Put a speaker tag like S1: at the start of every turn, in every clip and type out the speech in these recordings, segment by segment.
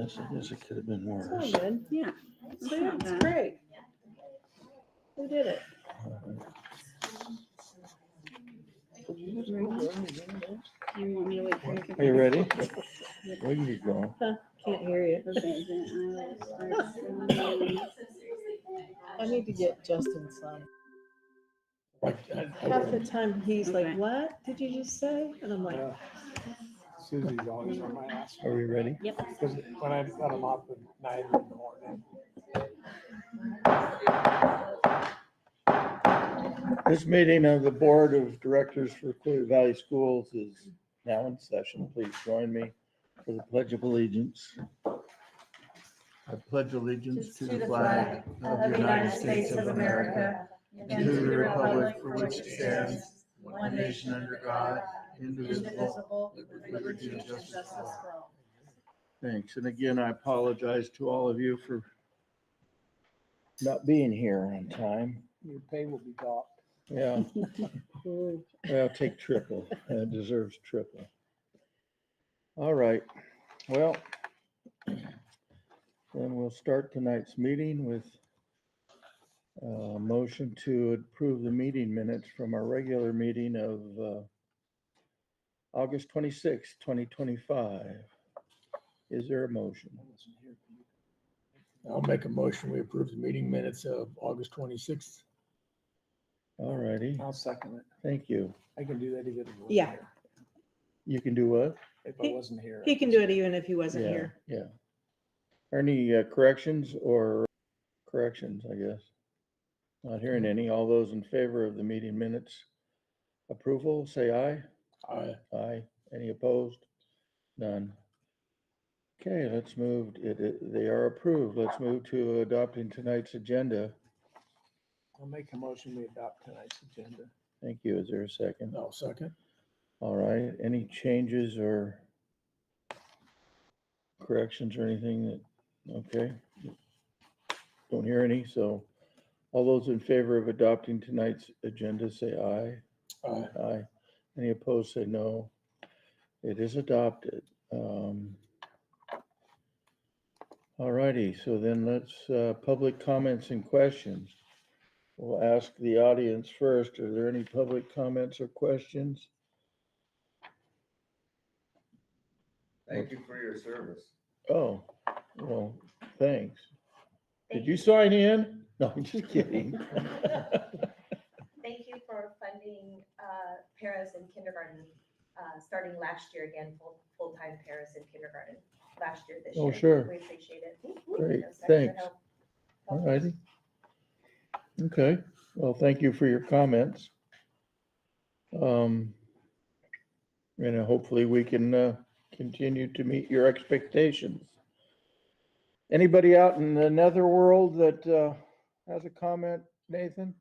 S1: Yes, I guess it could have been
S2: It's all
S1: worse.
S2: good.
S3: Yeah.
S2: So yeah, it's great. We did it.
S3: You want me to wait for you?
S1: Are you ready? We can get going.
S2: Can't hear you.
S3: Okay, then I will start sending.
S2: I need to get Justin some.
S4: Like,
S2: Half the time he's like,
S3: Okay.
S2: "What did you just say?" And I'm like,
S4: Susie's always on my ass.
S1: Are we ready?
S3: Yep.
S4: Because when I let them off at 9 in the morning.
S1: This meeting of the Board of Directors for Clear Valley Schools is now in session. Please join me for the Pledge of Allegiance. I pledge allegiance to the flag of the United States of America and to the republic for which it stands, one nation under God, indivisible, with liberty and justice for all. Thanks. And again, I apologize to all of you for not being here on time.
S4: Your pay will be docked.
S1: Yeah, well, take triple. It deserves triple. All right. Well, then we'll start tonight's meeting with a motion to approve the meeting minutes from our regular meeting of August 26, 2025. Is there a motion?
S4: I'll make a motion. We approve the meeting minutes of August 26th.
S1: All righty.
S4: I'll second it.
S1: Thank you.
S4: I can do that even if I wasn't
S2: Yeah.
S4: here.
S1: You can do what?
S4: If I wasn't here.
S2: he can do it even if he wasn't
S1: Yeah,
S2: here.
S1: yeah. Are any corrections or corrections, I guess? Not hearing any. All those in favor of the meeting minutes approval, say aye.
S4: Aye.
S1: Aye. Any opposed? None. Okay, let's move. They are approved. Let's move to adopting tonight's agenda.
S4: I'll make a motion. We adopt tonight's agenda.
S1: Thank you. Is there a second?
S4: I'll second.
S1: All right. Any changes or corrections or anything that, okay? Don't hear any. So all those in favor of adopting tonight's agenda, say aye.
S4: Aye.
S1: Aye. Any opposed, say no. It is adopted. All righty, so then let's, public comments and questions. We'll ask the audience first. Are there any public comments or questions?
S5: Thank you for your service.
S1: Oh, well, thanks. Did you sign in? No, I'm just kidding.
S6: Thank you for funding paras in kindergarten, starting last year again, full-time paras in kindergarten last year, this year.
S1: Oh, sure.
S6: We appreciate it.
S1: Great,
S6: That's extra
S1: thanks.
S6: help.
S1: All righty. Okay, well, thank you for your comments. And hopefully we can continue to meet your expectations. Anybody out in the netherworld that has a comment, Nathan?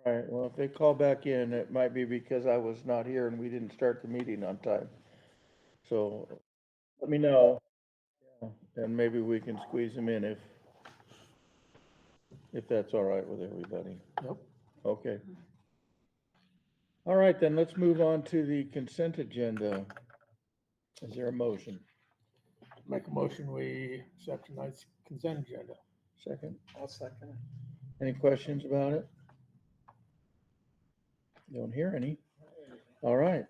S1: All right, well, if they call back in, it might be because I was not here and we didn't start the meeting on time. So let me know. And maybe we can squeeze them in if that's all right with everybody.
S4: Yep.
S1: Okay. All right, then let's move on to the consent agenda. Is there a motion?
S4: Make a motion. We accept tonight's consent agenda.
S1: Second?
S4: I'll second it.
S1: Any questions about it? Don't hear any. All right.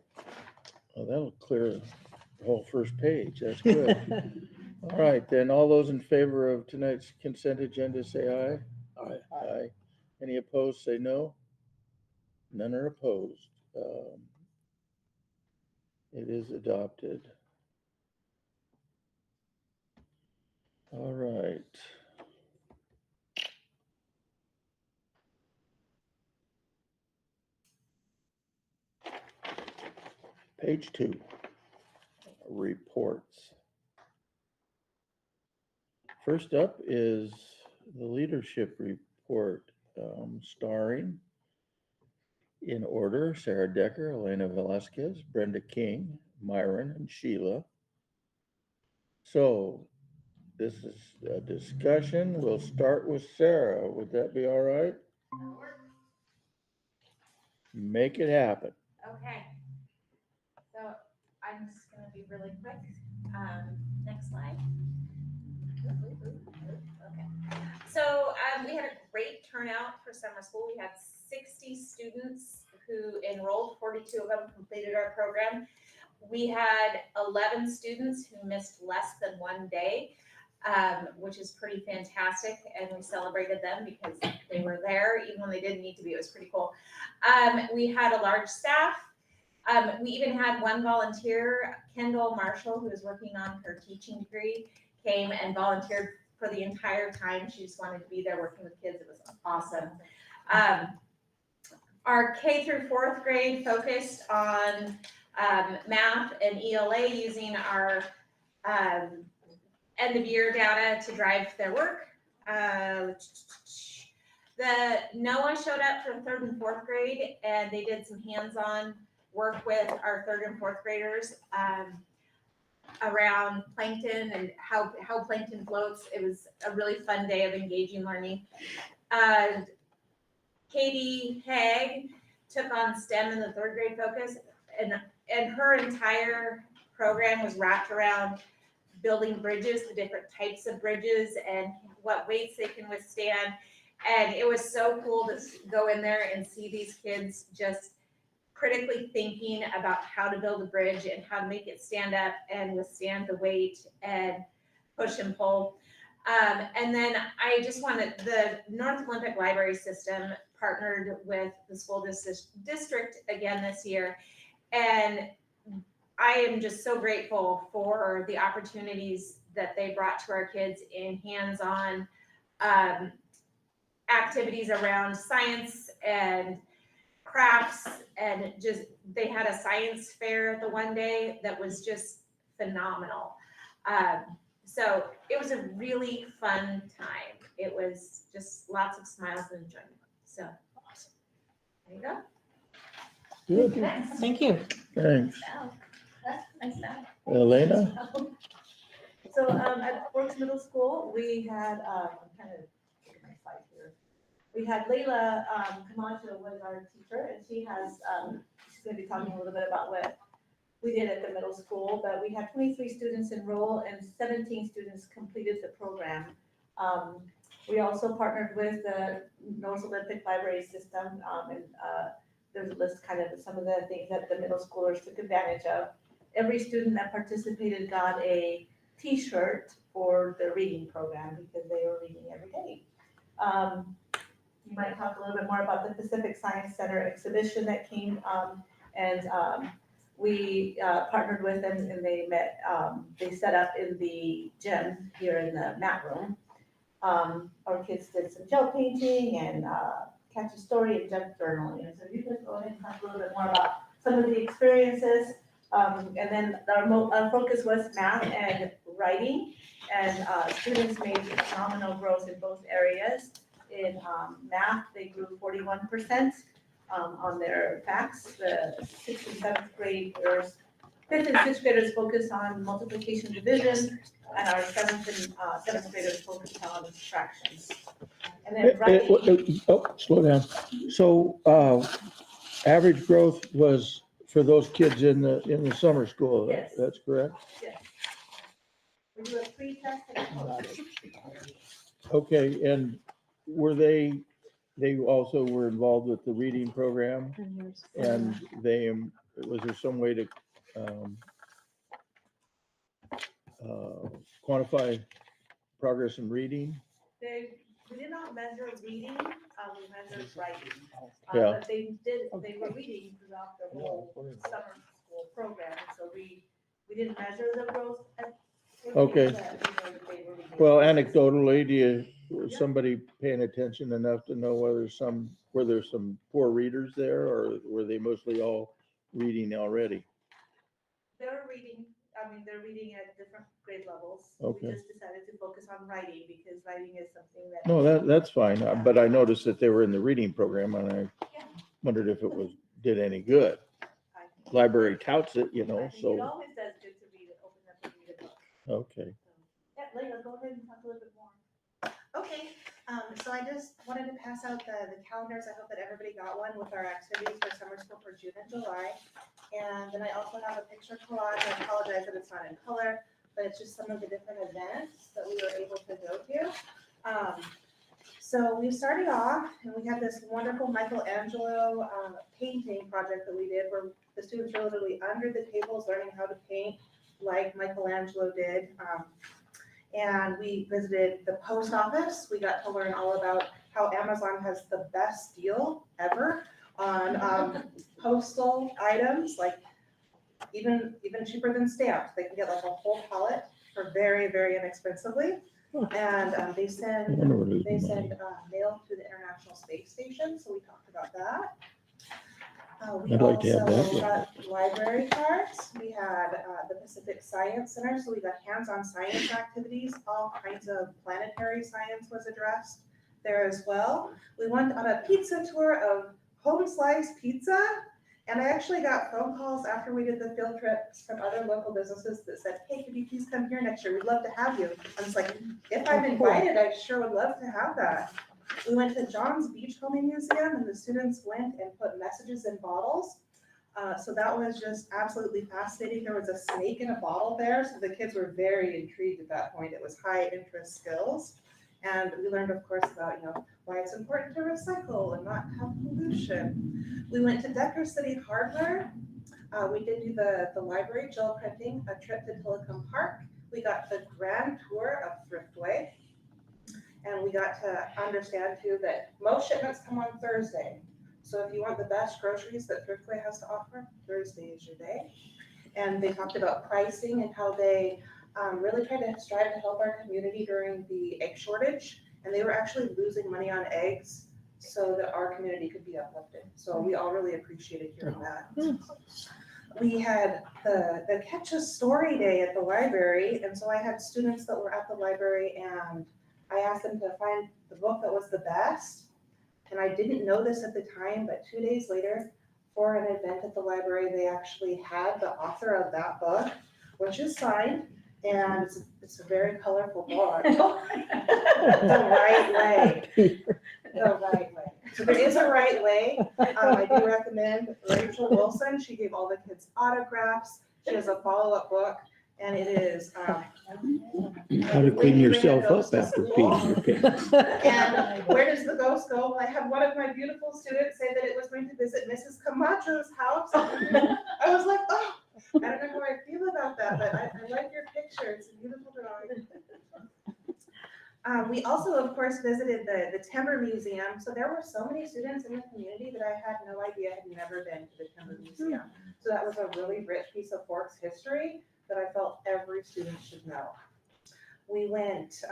S1: Well, that'll clear the whole first page. That's good. All right, then all those in favor of tonight's consent agenda, say aye.
S4: Aye.
S1: Aye. Any opposed, say no. None are opposed. It is adopted. All right. Page 2, reports. First up is the leadership report, starring in order, Sarah Decker, Elena Velasquez, Brenda King, Myron, and Sheila. So this is a discussion. We'll start with Sarah. Would that be all right? Make it happen.
S6: Okay. So I'm just gonna be really quick. Next slide. Okay. So we had a great turnout for summer school. We had 60 students who enrolled, 42 of them completed our program. We had 11 students who missed less than one day, which is pretty fantastic, and we celebrated them because they were there, even when they didn't need to be. It was pretty cool. We had a large staff. We even had one volunteer, Kendall Marshall, who is working on her teaching degree, came and volunteered for the entire time. She just wanted to be there working with kids. It was awesome. Our K through fourth grade focused on math and ELA using our end of year data to drive their work. The NOAA showed up for third and fourth grade, and they did some hands-on work with our third and fourth graders around plankton and how plankton floats. It was a really fun day of engaging learning. Katie Haig took on STEM in the third grade focus, and her entire program was wrapped around building bridges, the different types of bridges and what weights they can withstand. And it was so cool to go in there and see these kids just critically thinking about how to build a bridge and how to make it stand up and withstand the weight and push and pull. And then I just wanted, the North Olympic Library System partnered with the school district again this year. And I am just so grateful for the opportunities that they brought to our kids in hands-on activities around science and crafts, and just, they had a science fair the one day that was just phenomenal. So it was a really fun time. It was just lots of smiles and enjoyment. So awesome. There you go.
S1: Good.
S6: Next.
S2: Thank you.
S1: Thanks.
S6: Nice now.
S1: Elena?
S7: So at Brooks Middle School, we had, kind of, look at my slide here. We had Layla Camacho was our teacher, and she has, she's gonna be talking a little bit about what we did at the middle school, but we had 23 students enroll and 17 students completed the program. We also partnered with the North Olympic Library System, and there's a list kind of some of the things that the middle schoolers took advantage of. Every student that participated got a t-shirt for the reading program because they were reading every day. You might talk a little bit more about the Pacific Science Center exhibition that came, and we partnered with them, and they met, they set up in the gym here in the mat room. Our kids did some gel painting and catch a story and junk journaling. And so you can go ahead and talk a little bit more about some of the experiences. And then our focus was math and writing, and students made phenomenal growth in both areas. In math, they grew 41% on their facts. The 6th and 7th graders, 5th and 6th graders focused on multiplication division, and our 7th and 7th graders focused on fractions. And then writing.
S1: Oh, slow down. So, average growth was for those kids in the summer school.
S7: Yes.
S1: That's correct?
S7: Yes. We do a pre-test and a post.
S1: Okay, and were they also were involved with the reading program, and was there some way to quantify progress in reading?
S7: We did not measure reading, we measured writing.
S1: Yeah.
S7: But they were reading throughout the whole summer school program, so we didn't measure the growth.
S1: Okay.
S7: But they were reading.
S1: Well, anecdotally, was somebody paying attention enough to know were there some poor readers there, or were they mostly all reading already?
S7: They were reading, they're reading at different grade levels.
S1: Okay.
S7: We just decided to focus on writing because writing is something that.
S1: No, that's fine, but I noticed that they were in the reading program, and I wondered if it did any good. Library touts it,
S7: I think it
S1: so,
S7: always does good to read it, open up and read a book.
S1: okay.
S7: Yeah, Layla, go ahead and talk a little bit more.
S6: Okay,
S7: So I just wanted to pass out the calendars. I hope that everybody got one with our activities for summer school for June and July. And then I also have a picture collage. I apologize that it's not in color, but it's just some of the different events that we were able to go to. So we started off and we had this wonderful Michelangelo painting project that we did where the students were literally under the tables learning how to paint like Michelangelo did. And we visited the post office. We got to learn all about how Amazon has the best deal ever on postal items, like even cheaper than stamps. They can get like a whole pallet for very, very inexpensively. And they send mail to the International Space Station, so we talked about that. We
S1: I'd like to have
S7: also
S1: that.
S7: got library cards. We had the Pacific Science Center, so we got hands-on science activities. All kinds of planetary science was addressed there as well. We went on a pizza tour of Home Slice Pizza, and I actually got phone calls after we did the field trips from other local businesses that said, hey, could you please come here next year? We'd love to have you. I was like, if I'm invited, I sure would love to have that. We went to John's Beachcombing Museum and the students went and put messages in bottles. So that was just absolutely fascinating. There was a snake in a bottle there. So the kids were very intrigued at that point. It was high interest skills. And we learned, of course, about, why it's important to recycle and not have pollution. We went to Decker City Hardware. We did do the library gel printing, a trip to Tillicum Park. We got the grand tour of Thriftway. And we got to understand too that most shipments come on Thursday. So if you want the best groceries that Thriftway has to offer, Thursday is your day. And they talked about pricing and how they really tried to strive to help our community during the egg shortage. And they were actually losing money on eggs so that our community could be uplifted. So we all really appreciated hearing that. We had the Catch a Story Day at the library. And so I had students that were at the library and I asked them to find the book that was the best. And I didn't know this at the time, but 2 days later, for an event at the library, they actually had the author of that book, which is signed, and it's a very colorful book. The right way. The right way. So there is a right way. I do recommend Rachel Wilson. She gave all the kids autographs. She has a follow-up book, and it is
S1: How to clean yourself up after peeing your pants.
S7: And where does the ghost go? Well, I had one of my beautiful students say that it was going to visit Mrs. Camacho's house. I was like, oh, I don't know how I feel about that, but I like your picture. It's a beautiful drawing. We also, of course, visited the Timber Museum. So there were so many students in the community that I had no idea had never been to the Timber Museum. So that was a really rich piece of Forks history that I felt every student should know. We went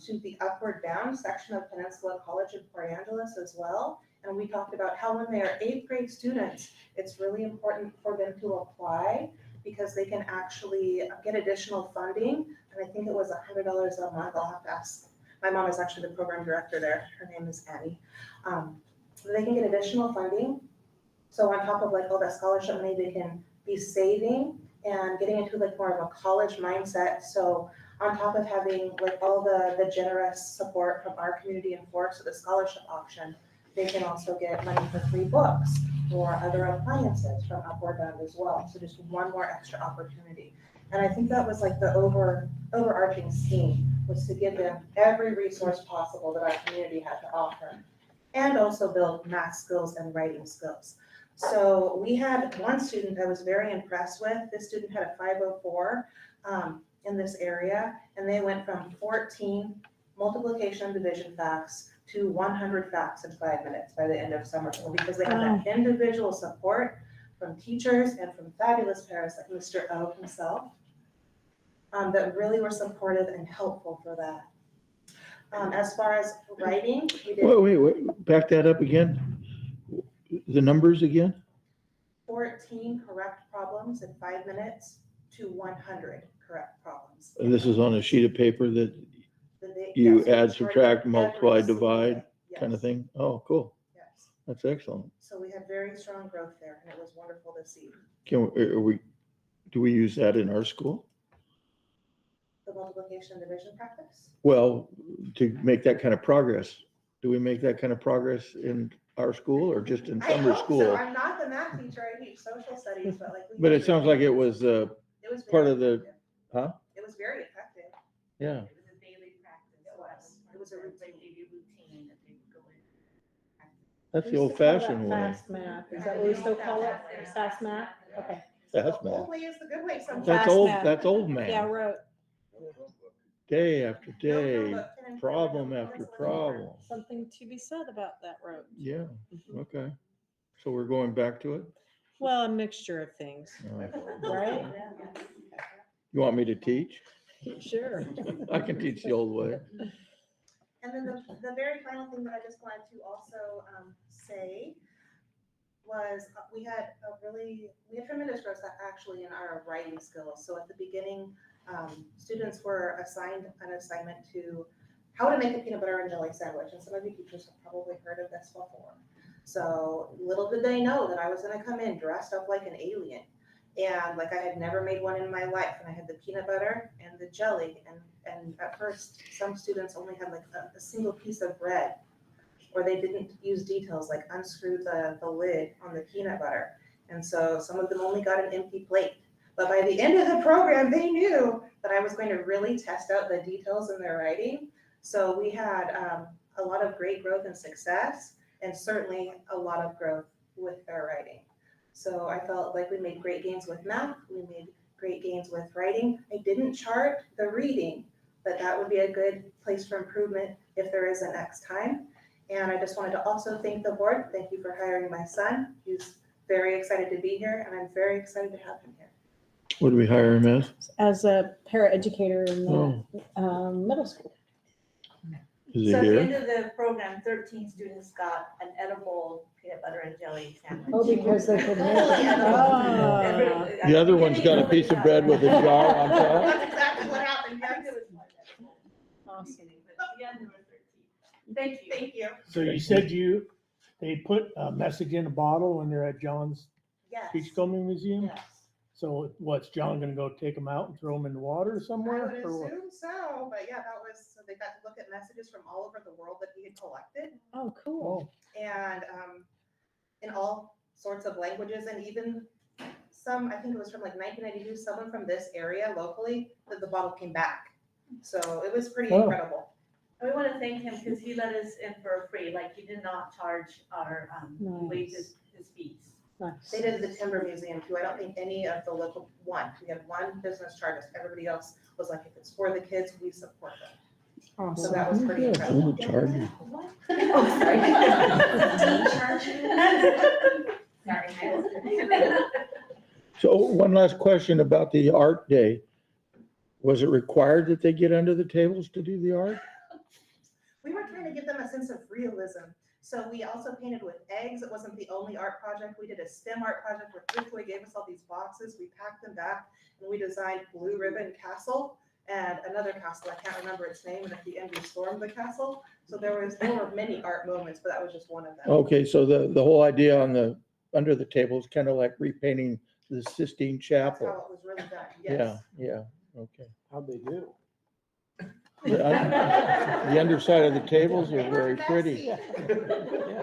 S7: to the Upward Bound section of Peninsula College in Port Angeles as well. And we talked about how when they are 8th grade students, it's really important for them to apply because they can actually get additional funding. And I think it was $100 a month. I'll have to ask. My mom is actually the program director there. Her name is Annie. They can get additional funding. So on top of like all that scholarship money, they can be saving and getting into like more of a college mindset. So on top of having like all the generous support from our community in Forks with the scholarship option, they can also get money for free books or other appliances from Upward Bound as well. So just one more extra opportunity. And I think that was like the overarching scheme was to give them every resource possible that our community had to offer and also build math skills and writing skills. So we had one student I was very impressed with. This student had a 504 in this area, and they went from 14 multiplication and division facts to 100 facts in 5 minutes by the end of summer school because they had that individual support from teachers and from fabulous parents like Mr. O himself that really were supportive and helpful for that. As far as writing, we did
S1: Wait, back that up again. The numbers again?
S7: 14 correct problems in 5 minutes to 100 correct problems.
S1: And this is on a sheet of paper that
S7: Yes,
S1: you
S7: we
S1: add,
S7: charted
S1: subtract, multiply,
S7: every single
S1: divide
S7: day.
S1: kind of
S7: Yes,
S1: thing? Oh, cool.
S7: yes.
S1: That's excellent.
S7: So we had very strong growth there, and it was wonderful to see.
S1: Do we use that in our school?
S7: The multiplication and division practice?
S1: Well, to make that kind of progress. Do we make that kind of progress in our school or just in
S7: I
S1: summer
S7: hope so.
S1: school?
S7: I'm not the math teacher, I teach social studies, but like.
S1: But it sounds like it was,
S7: It was
S1: part
S7: very
S1: of the-
S7: effective.
S1: huh?
S7: It was very effective.
S1: Yeah.
S6: It was a daily practice.
S7: It was. It was a routine.
S6: routine that they would go in.
S1: That's
S2: We
S1: the
S2: used to call
S1: old
S2: that
S1: fashioned way.
S2: Fast math, is that what we still call it? Fast math? Okay.
S1: That's
S7: The
S1: math.
S7: old way is the good way sometimes.
S1: That's
S2: Fast
S1: old,
S2: math.
S1: that's old
S2: Yeah,
S1: man.
S2: wrote
S1: Day after
S7: No
S1: day,
S7: notebook, pen and
S1: problem
S7: paper.
S1: after
S7: That's what
S1: problem.
S2: something to be said about that road.
S1: Yeah, okay. So we're going back to it?
S2: Well, a mixture of things,
S1: Oh.
S2: right?
S1: You want me to teach?
S2: Sure.
S1: I can teach the old way.
S7: And then the very final thing that I just wanted to also say was we had tremendous growth actually in our writing skills. So at the beginning, students were assigned an assignment to how to make a peanut butter and jelly sandwich. And some of you teachers have probably heard of this before. So little did they know that I was gonna come in dressed up like an alien. And like I had never made one in my life. And I had the peanut butter and the jelly. And at first, some students only had like a single piece of bread, or they didn't use details like unscrew the lid on the peanut butter. And so some of them only got an empty plate. But by the end of the program, they knew that I was going to really test out the details in their writing. So we had a lot of great growth and success, and certainly a lot of growth with their writing. So I felt like we made great gains with math, we made great gains with writing. I didn't chart the reading, but that would be a good place for improvement if there is a next time. And I just wanted to also thank the board. Thank you for hiring my son. He's very excited to be here, and I'm very excited to have him here.
S1: What do we hire him as?
S2: As a paraeducator in
S1: Oh,
S2: the middle school.
S1: is he
S7: So at the
S1: here?
S7: end of the program, 13 students got an edible peanut butter and jelly sandwich.
S2: Oh, because they could make it.
S7: Everybody-
S2: Ah.
S1: The other one's got a piece of bread with a jar on top.
S7: That's exactly what happened, yes.
S2: Awesome.
S7: Thank you. Thank you.
S4: So you said they put a message in a bottle when they're at John's
S7: Yes.
S4: Beachcombing Museum?
S7: Yes.
S4: So what's John gonna go take them out and throw them in the water
S7: I
S4: somewhere?
S7: would
S4: or what?
S7: assume so, but yeah, so they got to look at messages from all over the world that he had collected.
S2: Oh, cool.
S4: Oh,
S7: And in all sorts of languages, and even some, I think it was from like 1992, someone from this area locally, that the bottle came back. So it was pretty
S4: Oh.
S7: incredible.
S8: And we want to thank him because he let us in for free, like he did not charge our wages, his fees.
S2: Nice.
S7: They did the Timber Museum too. I don't think any of the local we had one business charge us. Everybody else was like, if it's for the kids, we support them. So
S2: Awesome.
S7: that was pretty
S1: Oh,
S7: incredible.
S1: charger.
S8: Sorry.
S1: So one last question about the art day. Was it required that they get under the tables to do the art?
S7: We were trying to give them a sense of realism. So we also painted with eggs. It wasn't the only art project. We did a STEM art project where Thriftway gave us all these boxes. We packed them back and we designed Blue Ribbon Castle and another castle. I can't remember its name. And at the end we stormed the castle. So there were many art moments, but that was just one of them.
S1: Okay, so the whole idea on the, under the table is kind of like repainting the Sistine
S7: That's
S1: Chapel.
S7: how it was really done.
S1: Yeah,
S7: Yes.
S1: yeah, okay.
S4: how'd they do?
S1: The underside of the tables are very pretty.
S7: We did it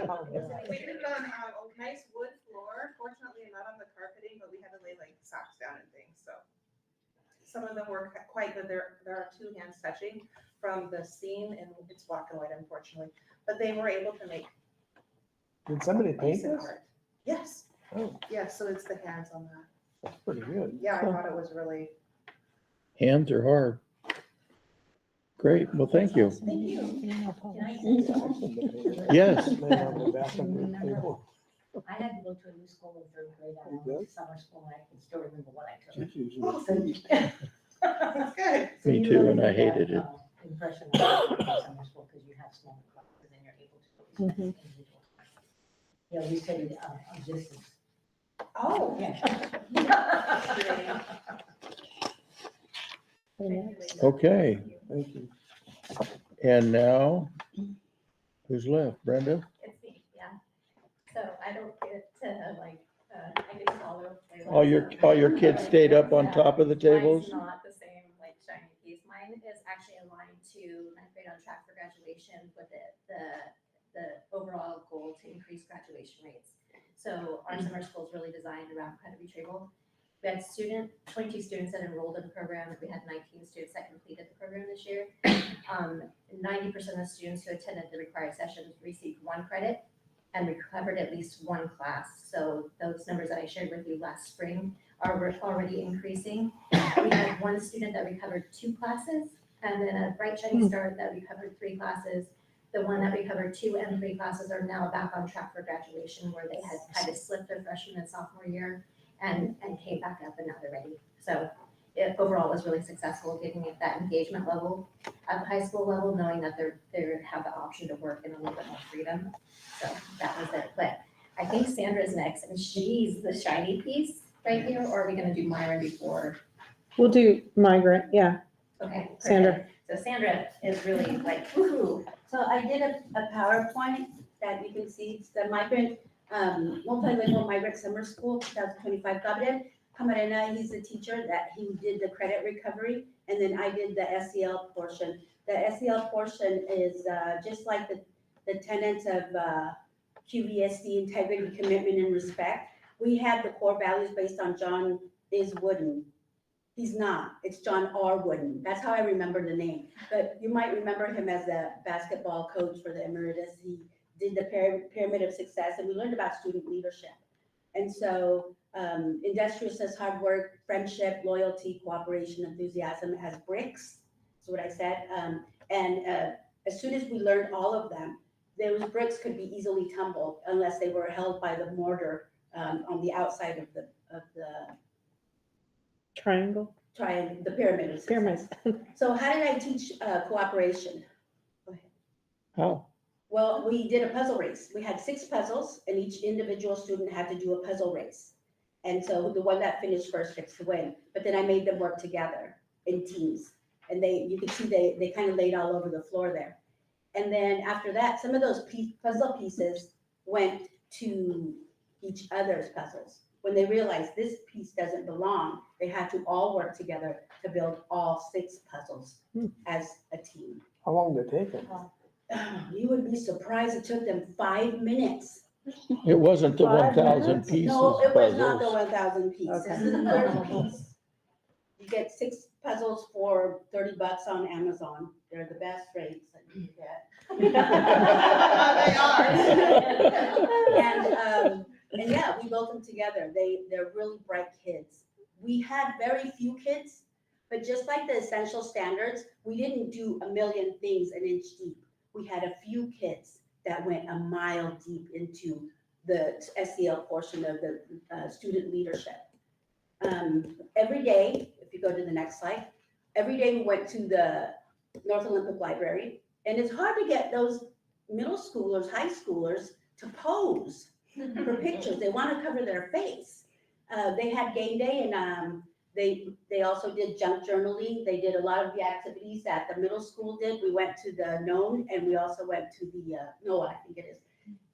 S7: on a nice wood floor, fortunately not on the carpeting, but we had to lay like socks down and things, so. Some of them were quite good, there are two hands touching from the scene, and it's black and white unfortunately, but they were able to make
S4: Did somebody paint
S7: decent
S4: this?
S7: art. Yes,
S4: Oh,
S7: yes, so it's the hands on that.
S4: that's pretty good.
S7: Yeah, I thought it was really,
S1: Hands are hard. Great, well, thank you.
S7: thank you.
S1: Yes.
S4: Lay on the back of the table.
S9: I had to go to a new school in third grade, I
S4: You
S9: went to summer school, and I can still remember what I took.
S7: That's good.
S9: So
S1: Me
S9: you
S1: too,
S9: really
S1: and I
S9: get that,
S1: hated it.
S9: Impression of summer school, because you have smaller classes and you're able to focus on
S2: Mhm.
S9: individual time. Yeah, we studied distance.
S7: Oh.
S9: Yeah.
S1: Okay,
S4: Thank you.
S1: and now, who's left? Brenda?
S8: It's me, yeah. So I don't get to like, I get to follow.
S1: All your kids stayed up on top of the tables?
S8: Mine's not the same like shiny piece. Mine is actually aligned to ninth grade on track for graduation with the
S9: the overall goal to increase graduation rates. So our summer school is really designed around credit retrieval. We had 22 students that enrolled in the program, and we had 19 students that completed the program this year. 90% of the students who attended the required sessions received 1 credit and recovered at least 1 class. So those numbers that I shared with you last spring are already increasing. We had 1 student that recovered 2 classes, and then a bright shining star that recovered 3 classes. The one that recovered 2 and 3 classes are now back on track for graduation, where they had kind of slipped their freshman and sophomore year and came back up, and now they're ready. So it overall was really successful, giving it that engagement level at the high school level, knowing that they have the option to work in a little bit more freedom. So that was it. But I think Sandra's next, and she's the shiny piece right here, or are we gonna do Myra before?
S2: We'll do migrant, yeah.
S9: Okay,
S2: Sandra.
S9: perfect. So Sandra is really like, woohoo.
S8: So I did a PowerPoint that you can see, it's the migrant, multilingual migrant summer school, 2025. Gabriel Camarena, he's the teacher that he did the credit recovery, and then I did the SEL portion. The SEL portion is just like the tenets of QVSD, integrity, commitment, and respect. We had the core values based on John is Wooden. He's not. It's John R. Wooden. That's how I remember the name. But you might remember him as the basketball coach for the Emeritus. He did the pyramid of success, and we learned about student leadership. And so industriousness, hard work, friendship, loyalty, cooperation, enthusiasm as bricks. That's what I said. As soon as we learned all of them, those bricks could be easily tumbled unless they were held by the mortar on the outside of the
S2: Triangle,
S8: the pyramid of success.
S2: pyramid.
S8: So how did I teach cooperation? Go ahead.
S1: How?
S8: Well, we did a puzzle race. We had 6 puzzles, and each individual student had to do a puzzle race. And so the one that finished first gets to win. But then I made them work together in teams. And you can see they kind of laid all over the floor there. And then after that, some of those puzzle pieces went to each other's puzzles. When they realized this piece doesn't belong, they had to all work together to build all 6 puzzles as a team.
S4: How long did it take them?
S8: You would be surprised, it took them 5 minutes.
S1: It wasn't the
S2: 5
S1: 1,000
S2: minutes?
S1: pieces
S8: No, it was not the
S1: puzzles.
S8: 1,000 piece.
S2: Okay.
S8: This is the 30 piece. You get 6 puzzles for $30 on Amazon. They're the best rates that you can get. And yeah, we built them together. They're really bright kids. We had very few kids, but just like the essential standards, we didn't do a million things an inch deep. We had a few kids that went a mile deep into the SEL portion of the student leadership. Every day, if you go to the next slide, every day we went to the North Olympic Library, and it's hard to get those middle schoolers, high schoolers to pose for pictures. They want to cover their face. They had game day, and they also did junk journaling. They did a lot of the activities that the middle school did. We went to the known, and we also went to the NOAA, I think it is,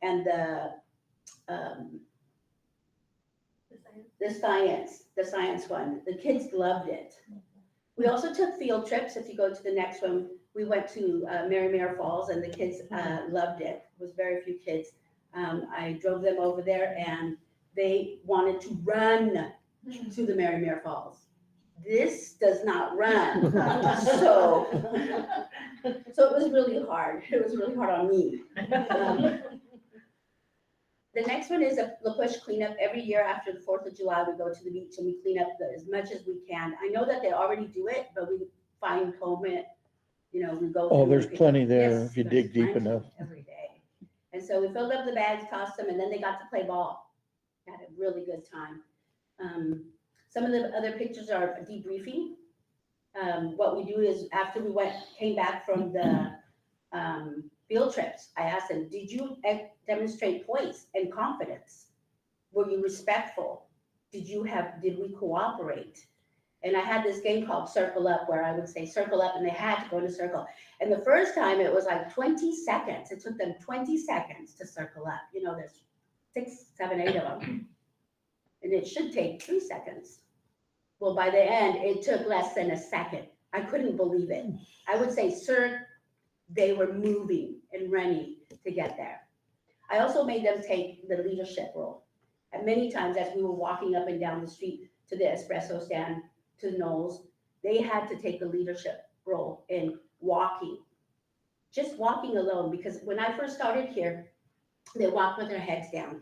S8: and the science one. The kids loved it. We also took field trips. If you go to the next one, we went to Mary Falls, and the kids loved it. It was very few kids. I drove them over there, and they wanted to run to the Mary Falls. This does not run. So it was really hard. It was really hard on me. The next one is a La Push cleanup. Every year after the 4th of July, we go to the beach and we clean up as much as we can. I know that they already do it, but we find comb it, we go.
S1: Oh,
S8: through
S1: there's
S8: and-
S1: plenty there
S8: Yes,
S1: if you
S8: there's
S1: dig deep
S8: plenty
S1: enough.
S8: every day. And so we filled up the bags, tossed them, and then they got to play ball. Had a really good time. Some of the other pictures are debriefing. What we do is after we came back from the field trips, I asked them, did you demonstrate poise and confidence? Were you respectful? Did we cooperate? And I had this game called Circle Up, where I would say circle up, and they had to go in a circle. And the first time it was like 20 seconds. It took them 20 seconds to circle up. There's 6, 7, 8 of them. And it should take 3 seconds. Well, by the end, it took less than a second. I couldn't believe it. I would say, sir, they were moving and running. to get there. I also made them take the leadership role. And many times as we were walking up and down the street to the espresso stand, to Knowles, they had to take the leadership role in walking. Just walking alone, because when I first started here, they walked with their heads down.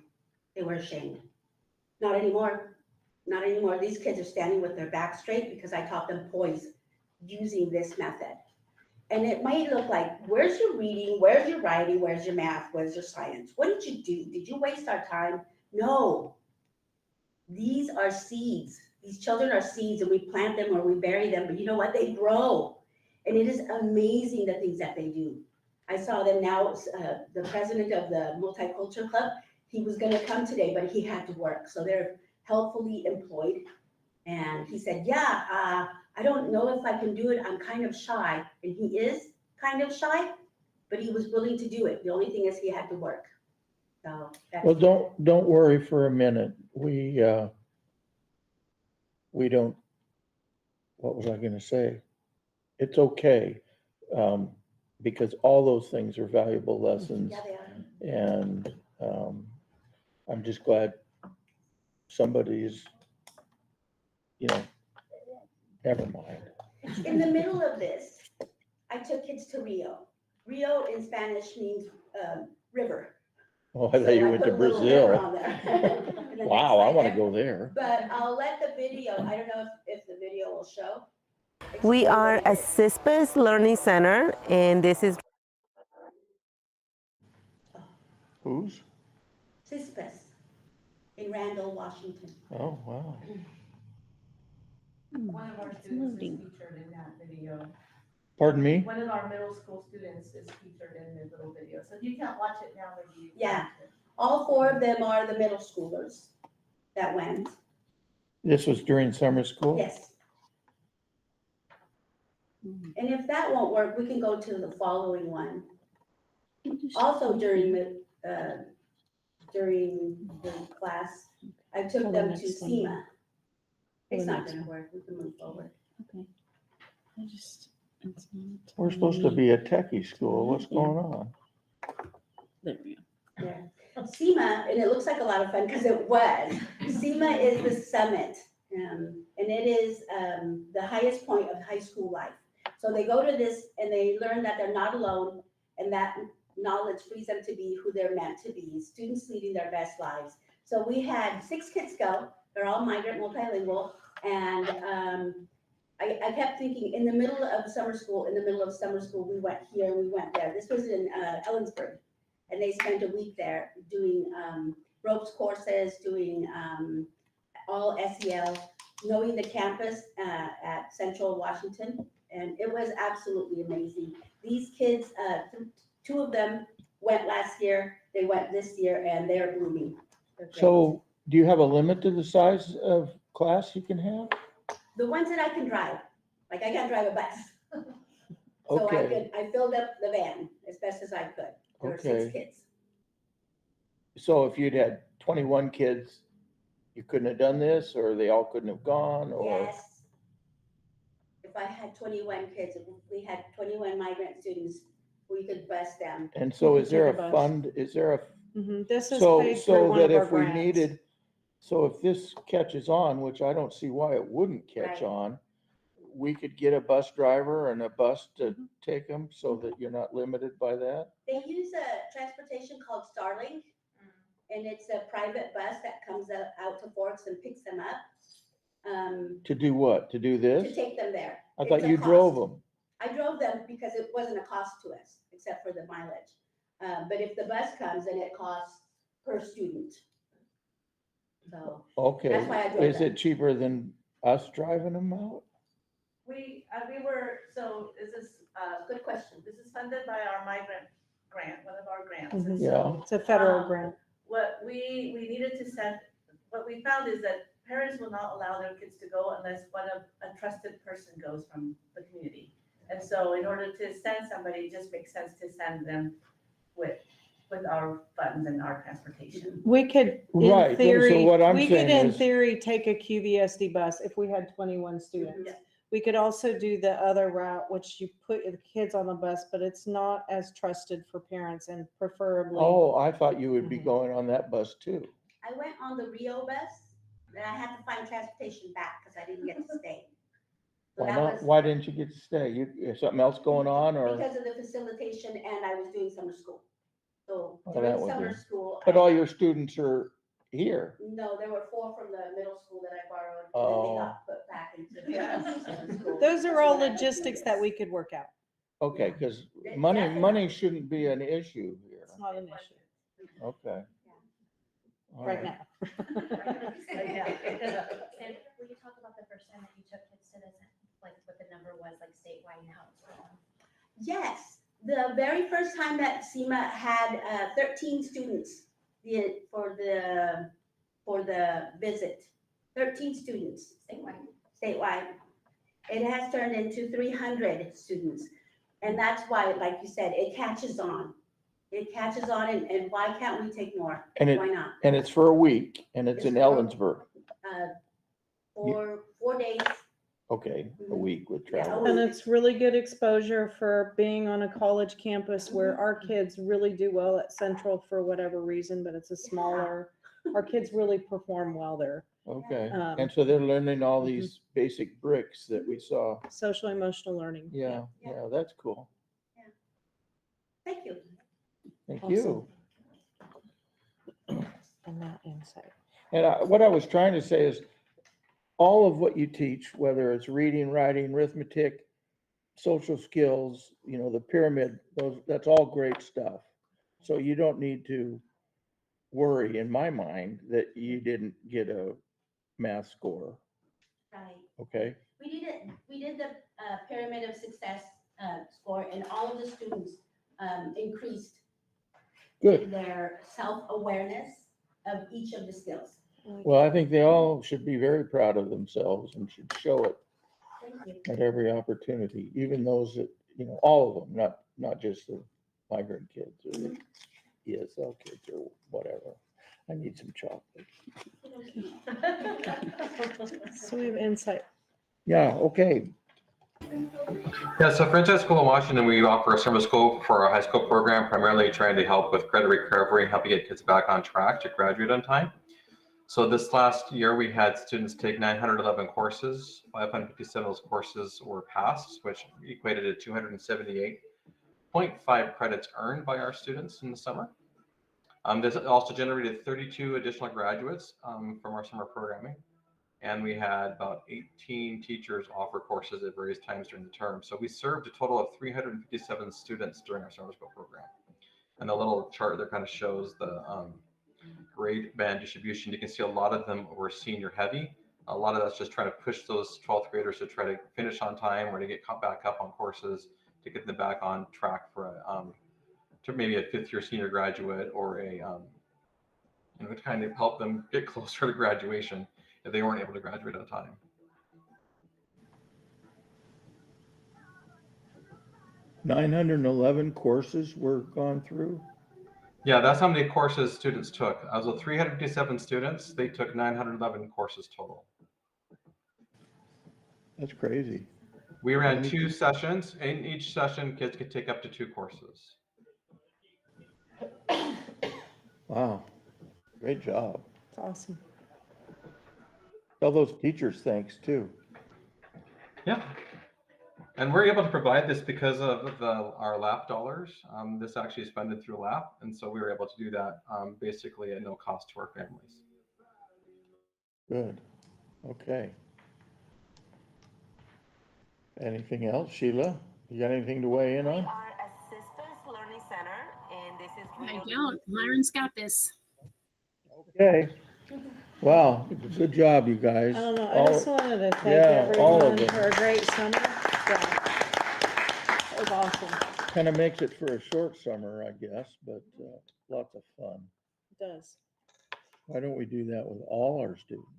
S8: They were ashamed. Not anymore. Not anymore. These kids are standing with their back straight because I taught them poise using this method. And it might look like, where's your reading? Where's your writing? Where's your math? Where's your science? What did you do? Did you waste our time? No. These are seeds. These children are seeds, and we plant them or we bury them, but you know what? They grow. And it is amazing the things that they do. I saw them now, the president of the Multicultural Club, he was gonna come today, but he had to work. So they're helpfully employed. And he said, yeah, I don't know if I can do it. I'm kind of shy. And he is kind of shy, but he was willing to do it. The only thing is he had to work. So that's.
S1: Well, don't worry for a minute. We don't, what was I gonna say? It's okay, because all those things are valuable lessons.
S8: Yeah, they are.
S1: And I'm just glad somebody's, never mind.
S8: In the middle of this, I took kids to Rio. Rio in Spanish means river.
S1: Oh, I
S8: So
S1: thought you went
S8: put
S1: to
S8: a little river
S1: Brazil.
S8: on there. In the
S1: Wow,
S8: next
S1: I want to
S8: slide
S1: go there.
S8: But I'll let the video, I don't know if the video will show.
S2: We
S8: explain
S2: are
S8: what
S2: a
S8: it is.
S2: CISPAS Learning Center, and this is
S1: Who's?
S8: CISPAS in Randall, Washington.
S1: Oh, wow.
S3: One of our
S2: It's
S3: students is
S2: loading.
S3: featured in that video.
S1: Pardon me?
S3: One of our middle school students is featured in the little video, so you can't watch it now, but you.
S8: Yeah. All four of them are the middle schoolers that went.
S1: This was during summer school?
S8: Yes. And if that won't work, we can go to the following one. Also during the class, I took
S2: For the
S8: them to
S2: next one.
S8: SEMA.
S2: For
S8: It's
S2: the
S8: not
S2: next
S8: gonna work, we can move forward.
S2: Okay. It's not.
S1: We're supposed to be a techie school. What's going on?
S2: There we go.
S8: Yeah. SEMA, and it looks like a lot of fun because it was. SEMA is the summit, and it is the highest point of high school life. So they go to this and they learn that they're not alone, and that knowledge frees them to be who they're meant to be, students leading their best lives. So we had 6 kids go, they're all migrant, multilingual, and I kept thinking, in the middle of summer school, we went here and we went there. This was in Ellensburg, and they spent a week there doing ropes courses, doing all SEL, knowing the campus at Central Washington, and it was absolutely amazing. These kids, 2 of them went last year, they went this year, and they're blooming. They're great.
S1: So do you have a limit to the size of class you can have?
S8: The ones that I can drive, like I can't drive a bus. So
S1: Okay.
S8: I filled up the van as best as I could. There were 6
S1: Okay.
S8: kids.
S1: So if you'd had 21 kids, you couldn't have done this, or they all couldn't have gone, or?
S8: Yes. If I had 21 kids, if we had 21 migrant students, we could bus them.
S1: And so is there
S2: Take a
S1: a
S2: bus.
S1: fund, is there a,
S2: This is
S1: so,
S2: paid through
S1: so
S2: one
S1: that
S2: of our
S1: if we
S2: grants.
S1: needed, so if this catches on, which I don't see why it wouldn't catch
S8: Right.
S1: on, we could get a bus driver and a bus to
S2: Mm-hmm.
S1: take them so that you're not limited by that?
S8: They use a transportation called Starlink, and it's a private bus that comes out to Forks and picks them up.
S1: To do what? To do
S8: To
S1: this?
S8: take them there.
S1: I
S8: It's
S1: thought
S8: a
S1: you drove
S8: cost.
S1: them.
S8: I drove them because it wasn't a cost to us, except for the mileage. But if the bus comes, then it costs per student. So,
S1: Okay.
S8: That's why I drove
S1: Is
S8: them.
S1: it cheaper than us driving them out?
S7: We were, so is this,
S8: good question.
S7: this is funded by our migrant grant, one of our grants.
S2: Mhm.
S7: And
S1: Yeah.
S7: so
S2: It's a federal
S7: Um,
S2: grant.
S7: what we needed to send, what we found is that parents will not allow their kids to go unless a trusted person goes from the community. And so in order to send somebody, it just makes sense to send them with our funds and our transportation.
S2: We could,
S1: Right,
S2: in
S1: so
S2: theory,
S1: what I'm
S2: we could
S1: saying
S2: in
S1: is-
S2: theory take a QVSD bus if we had 21 students.
S7: Yeah.
S2: We could also do the other route, which you put the kids on the bus, but it's not as trusted for parents and preferably.
S1: Oh, I thought you would be
S2: Mhm.
S1: going on that bus too.
S8: I went on the Rio bus, then I had to find transportation back because I didn't get to stay. So
S1: Why
S8: that
S1: not?
S8: was
S1: Why didn't you get to stay? Is something else going on or?
S8: because of the facilitation and I was doing summer school. So
S1: Oh,
S8: during
S1: that would
S8: summer
S1: be-
S8: school.
S1: But all your students are here.
S8: No, there were 4 from the middle school that I borrowed, and then
S1: Oh.
S8: they got put back into the summer school.
S2: Those are all
S8: That's what I was
S2: logistics that
S8: doing.
S2: we could work out.
S1: Okay, because
S8: Yeah,
S1: money
S8: definitely.
S1: shouldn't be an issue here.
S2: It's not an issue
S1: Okay.
S8: Yeah.
S1: All
S2: right now.
S9: And will you talk about the first time that you took kids to this, like what the number was, like statewide and how it's grown?
S8: Yes, the very first time that SEMA had 13 students for the visit, 13 students statewide. It has turned into 300 students. And that's why, like you said, it catches on. It catches on, and why can't we take more?
S1: And
S8: Why not?
S1: it's for a week and it's in
S8: It's for-
S1: Ellensburg.
S8: For 4 days.
S1: Okay, a week with
S8: Yeah,
S1: travel.
S2: And it's really good exposure for being on a college campus where our kids really do well at Central for whatever reason, but it's a smaller, our kids really perform well there.
S1: Okay,
S2: Um,
S1: and so they're learning all these basic bricks that we saw.
S2: Social emotional learning.
S1: Yeah, yeah, that's cool.
S8: Thank you.
S1: Thank
S2: Awesome.
S1: you.
S2: And that insight.
S1: And what I was trying to say is, all of what you teach, whether it's reading, writing, arithmetic, social skills, the pyramid, that's all great stuff. So you don't need to worry, in my mind, that you didn't get a math score,
S8: Right.
S1: okay?
S8: We did the pyramid of success score, and all of the students increased
S1: Good.
S8: their self-awareness of each of the skills.
S1: Well, I think they all should be very proud of themselves and should show it
S8: Thank you.
S1: at every opportunity, even those that, all of them, not just the migrant kids or the ESL kids or whatever. I need some chocolate.
S2: So we have insight.
S1: Yeah, okay.
S10: Yeah, so Franchise School in Washington, we offer a summer school for our high school program, primarily trying to help with credit recovery, helping get kids back on track to graduate on time. So this last year, we had students take 911 courses. 557 of those courses were passed, which equated to 278.5 credits earned by our students in the summer. This also generated 32 additional graduates from our summer programming. And we had about 18 teachers offer courses at various times during the term. So we served a total of 357 students during our summer school program. And the little chart there kind of shows the grade band distribution. You can see a lot of them were senior heavy. A lot of that's just trying to push those 12th graders to try to finish on time or to get caught back up on courses to get them back on track for to maybe a 5th year senior graduate or a to kind of help them get closer to graduation if they weren't able to graduate on time.
S1: 911 courses were gone through.
S10: Yeah, that's how many courses students took. Out of 357 students, they took 911 courses total.
S1: That's crazy.
S10: We ran 2 sessions. In each session, kids could take up to 2 courses.
S1: Wow, great job.
S2: It's awesome.
S1: Tell those teachers thanks too.
S10: Yeah. And we're able to provide this because of our LAP dollars. This actually is funded through LAP. And so we were able to do that basically at no cost to our families.
S1: Good. Okay. Anything else, Sheila? You got anything to weigh in
S11: We
S1: on?
S11: are Assistance Learning Center, and this is.
S3: I don't. Myron's got this.
S1: Okay. Wow, good job, you guys.
S2: I don't know, I
S1: All-
S2: just wanted to thank
S1: yeah, all of
S2: everyone
S1: them.
S2: for a great summer. Yeah. It was awesome.
S1: Kind of makes it for a short summer, I guess, but lots of fun.
S2: It does.
S1: Why don't we do that with all our students?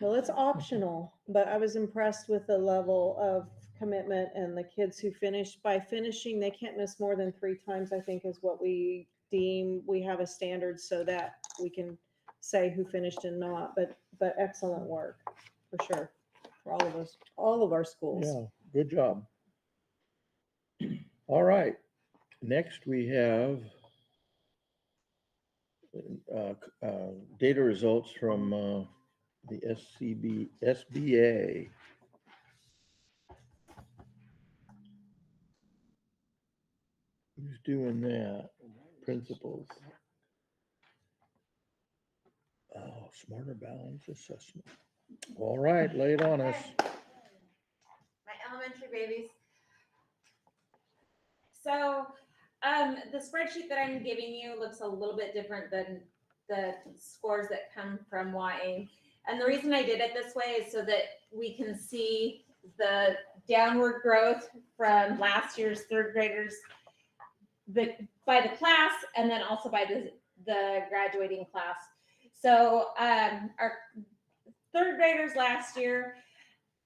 S2: Well, it's optional, but I was impressed with the level of commitment and the kids who finished. By finishing, they can't miss more than 3 times, I think is what we deem. We have a standard so that we can say who finished and not, but excellent work, for sure. for all of us, all of our schools.
S1: Yeah, good job. All right, next we have data results from the SBA. Who's doing that? Principals. Oh, Smarter Balance Assessment. All right, lay it on us.
S6: My elementary babies. So, the spreadsheet that I'm giving you looks a little bit different than the scores that come from YA. And the reason I did it this way is so that we can see the downward growth from last year's third graders by the class, and then also by the graduating class. So our third graders last year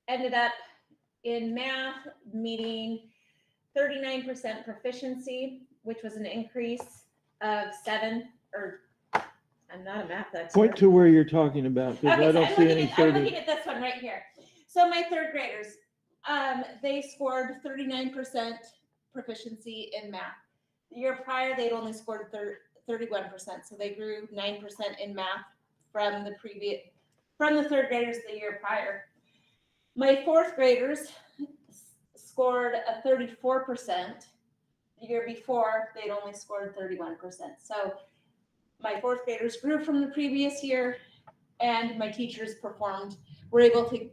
S6: ended up in math meeting 39% proficiency, which was an increase of 7, or I'm not a math expert.
S1: Point to where you're talking about, because I don't see any
S6: I'm looking
S1: 30.
S6: at this one right here. So my third graders, they scored 39% proficiency in math. The year prior, they'd only scored 31%, so they grew 9% in math from the third graders the year prior. My fourth graders scored a 34%. The year before, they'd only scored 31%. So my fourth graders grew from the previous year, and my teachers were able to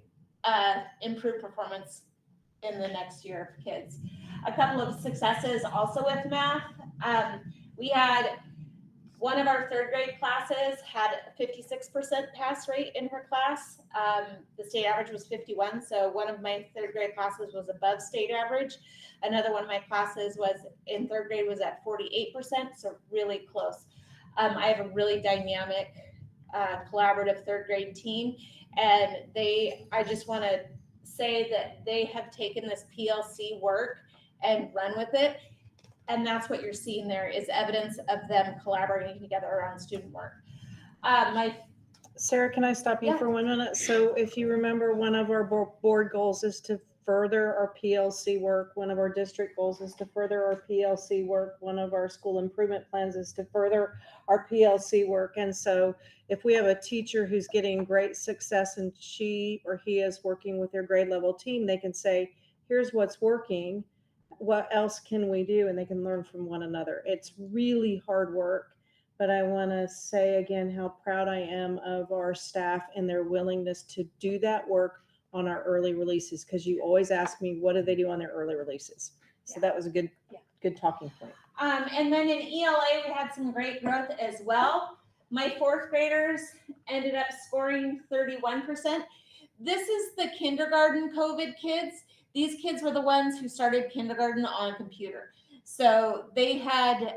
S6: improve performance in the next year of kids. A couple of successes also with math. We had one of our third grade classes had a 56% pass rate in her class. The state average was 51, so one of my third grade classes was above state average. Another one of my classes was in third grade was at 48%, so really close. I have a really dynamic, collaborative third grade team, and I just want to say that they have taken this PLC work and run with it. And that's what you're seeing there is evidence of them collaborating together around student work.
S2: Sarah, can I stop you for 1 minute? So if you remember, one of our board goals is to further our PLC work. One of our district goals is to further our PLC work. One of our school improvement plans is to further our PLC work. And so if we have a teacher who's getting great success and she or he is working with their grade level team, they can say, here's what's working. What else can we do? And they can learn from one another. It's really hard work, but I want to say again how proud I am of our staff and their willingness to do that work on our early releases, because you always ask me, what do they do on their early releases? So that was a good talking point.
S6: And then in ELA, we had some great growth as well. My fourth graders ended up scoring 31%. This is the kindergarten COVID kids. These kids were the ones who started kindergarten on a computer. So they had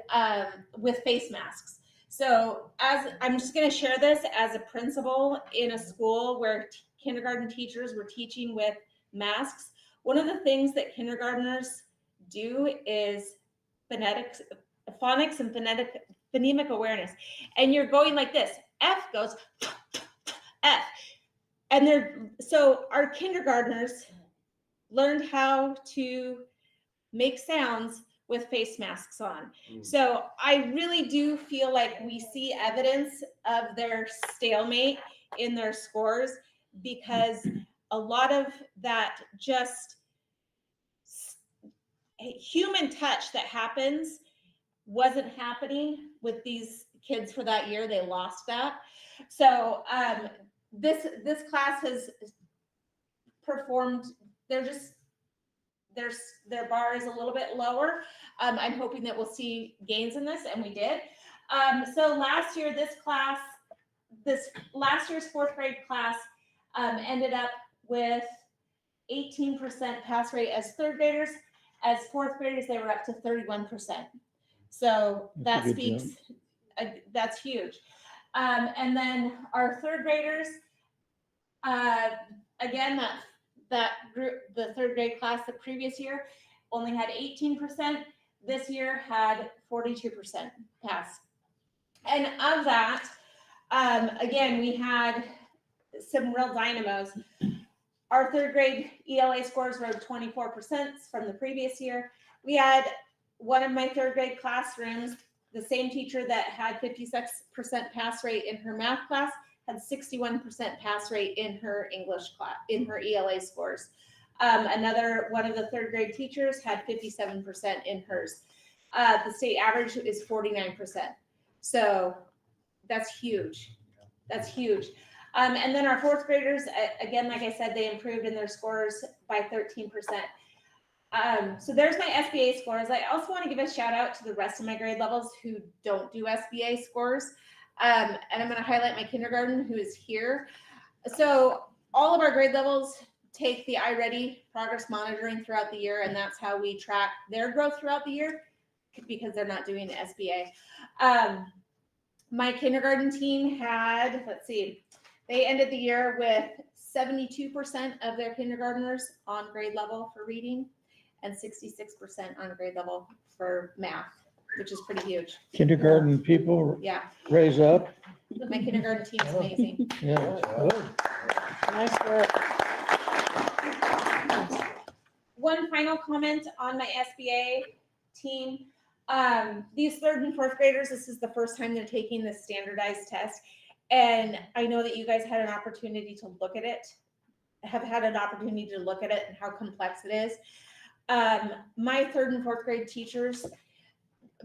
S6: with face masks. So I'm just going to share this as a principal in a school where kindergarten teachers were teaching with masks. One of the things that kindergartners do is phonics and phonemic awareness. And you're going like this. F goes F. And so our kindergartners learned how to make sounds with face masks on. So I really do feel like we see evidence of their stalemate in their scores, because a lot of that just human touch that happens wasn't happening with these kids for that year. They lost that. So this class has performed, their bar is a little bit lower. I'm hoping that we'll see gains in this, and we did. So last year, last year's fourth grade class ended up with 18% pass rate as third graders. As fourth graders, they were up to 31%. So that speaks, that's huge. And then our third graders, again, that group, the third grade class the previous year only had 18%. This year had 42% pass. And of that, again, we had some real dynamos. Our third grade ELA scores were 24% from the previous year. We had one of my third grade classrooms, the same teacher that had 56% pass rate in her math class had 61% pass rate in her English class, in her ELA scores. Another one of the third grade teachers had 57% in hers. The state average is 49%. So that's huge. That's huge. And then our fourth graders, again, like I said, they improved in their scores by 13%. So there's my SBA scores. I also want to give a shout out to the rest of my grade levels who don't do SBA scores. And I'm going to highlight my kindergarten who is here. So all of our grade levels take the iReady progress monitoring throughout the year, and that's how we track their growth throughout the year because they're not doing the SBA. My kindergarten team had, let's see, they ended the year with 72% of their kindergartners on grade level for reading and 66% on grade level for math, which is pretty huge.
S1: Kindergarten people
S6: Yeah,
S1: raise up.
S6: my kindergarten team is amazing.
S1: Yeah.
S2: Nice work.
S6: One final comment on my SBA team. These third and fourth graders, this is the first time they're taking this standardized test. And I know that you guys had an opportunity to look at it, have had an opportunity to look at it and how complex it is. My third and fourth grade teachers,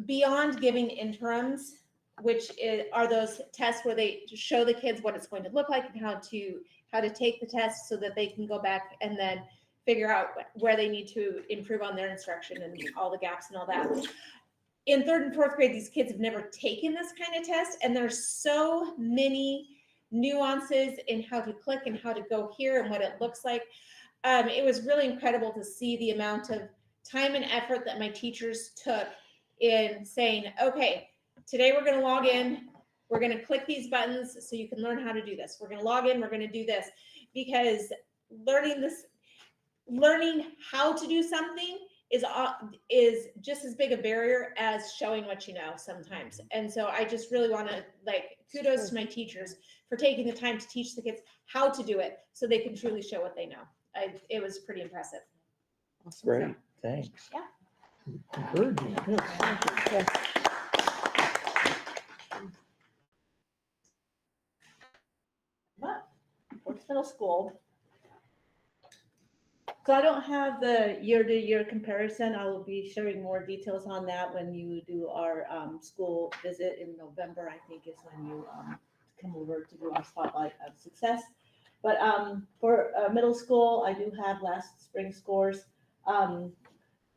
S6: beyond giving interims, which are those tests where they show the kids what it's going to look like and how to take the test so that they can go back and then figure out where they need to improve on their instruction and all the gaps and all that. In third and fourth grade, these kids have never taken this kind of test, and there's so many nuances in how to click and how to go here and what it looks like. It was really incredible to see the amount of time and effort that my teachers took in saying, okay, today we're going to log in, we're going to click these buttons so you can learn how to do this. We're going to log in, we're going to do this, because learning how to do something is just as big a barrier as showing what you know sometimes. And so I just really want to kudos to my teachers for taking the time to teach the kids how to do it so they can truly show what they know. It was pretty impressive.
S1: Great, thanks.
S4: Encouraging.
S2: Yes.
S7: Works Middle School. So I don't have the year-to-year comparison. I will be sharing more details on that when you do our school visit in November. I think is when you come over to do our spotlight of success. But for middle school, I do have last spring scores. A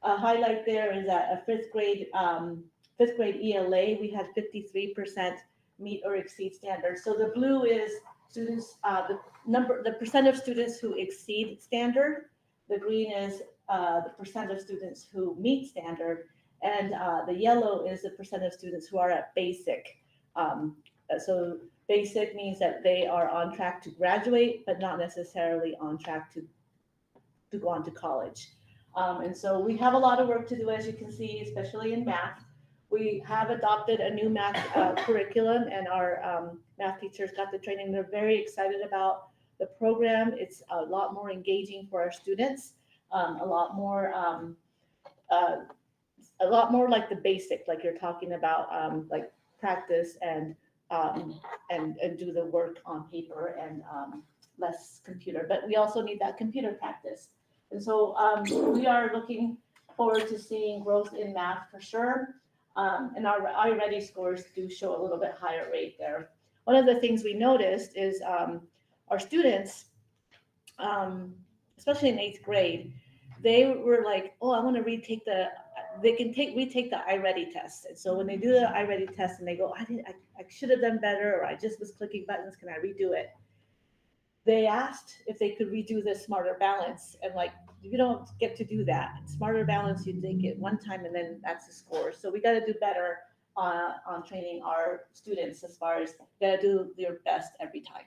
S7: highlight there is that a fifth grade ELA, we had 53% meet or exceed standards. So the blue is students, the percent of students who exceed standard. The green is the percent of students who meet standard, and the yellow is the percent of students who are at basic. So basic means that they are on track to graduate, but not necessarily on track to go on to college. And so we have a lot of work to do, as you can see, especially in math. We have adopted a new math curriculum, and our math teachers got the training. They're very excited about the program. It's a lot more engaging for our students, a lot more like the basic, like you're talking about, like practice and do the work on paper and less computer. But we also need that computer practice. And so we are looking forward to seeing growth in math for sure. And our iReady scores do show a little bit higher rate there. One of the things we noticed is our students, especially in 8th grade, they were like, oh, I want to retake the iReady test. And so when they do the iReady test and they go, I should have done better, or I just was clicking buttons, can I redo it? They asked if they could redo the Smarter Balance, and you don't get to do that. Smarter Balance, you take it one time and then that's the score. So we got to do better on training our students as far as got to do their best every time.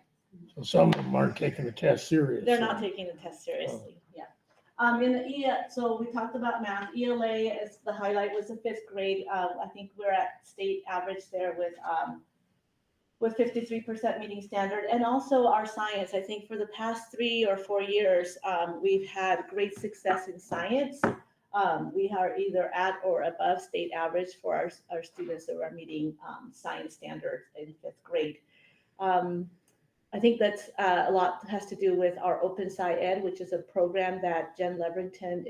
S4: So some of them aren't taking the test seriously.
S7: They're not taking the test seriously. Yeah. So we talked about math. ELA, is the highlight was the 5th grade. I think we're at state average there with with 53% meeting standard. And also our science, I think for the past 3 or 4 years, we've had great success in science. We are either at or above state average for our students that are meeting science standards in 5th grade. I think that's a lot has to do with our Open Sci Ed, which is a program that Jen Leverington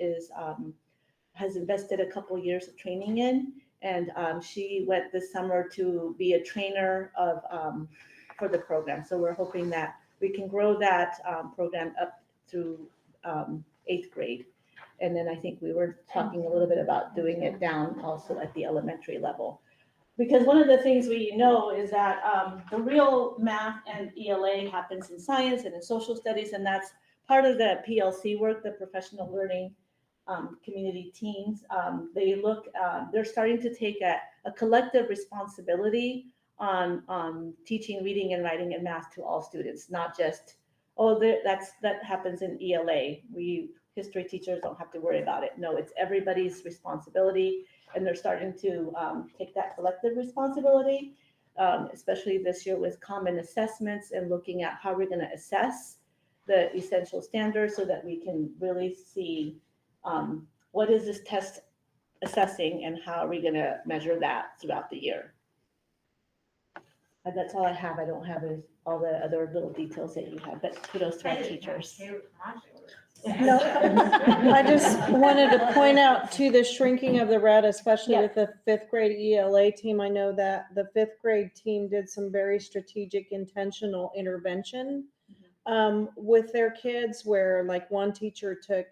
S7: has invested a couple years of training in. And she went this summer to be a trainer for the program. So we're hoping that we can grow that program up through 8th grade. And then I think we were talking a little bit about doing it down also at the elementary level. Because one of the things we know is that the real math and ELA happens in science and in social studies, and that's part of the PLC work, the professional learning community teams. They're starting to take a collective responsibility on teaching reading and writing and math to all students, not just, that happens in ELA. History teachers don't have to worry about it. No, it's everybody's responsibility. And they're starting to take that collective responsibility, especially this year with common assessments and looking at how we're going to assess the essential standards so that we can really see what is this test assessing and how are we going to measure that throughout the year. And that's all I have. I don't have all the other little details that you have, but kudos to our teachers.
S2: No, I just wanted to point out to the shrinking of the red, especially with the 5th grade ELA team. I know that the 5th grade team did some very strategic, intentional intervention with their kids, where like one teacher took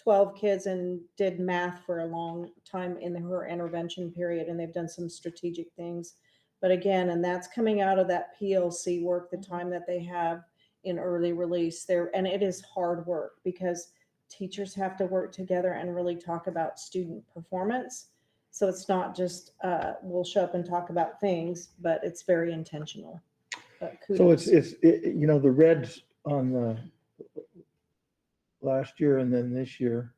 S2: 12 kids and did math for a long time in her intervention period, and they've done some strategic things. But again, and that's coming out of that PLC work, the time that they have in early release there. And it is hard work because teachers have to work together and really talk about student performance. So it's not just, we'll show up and talk about things, but it's very intentional.
S1: So it's the reds on the last year and then this year.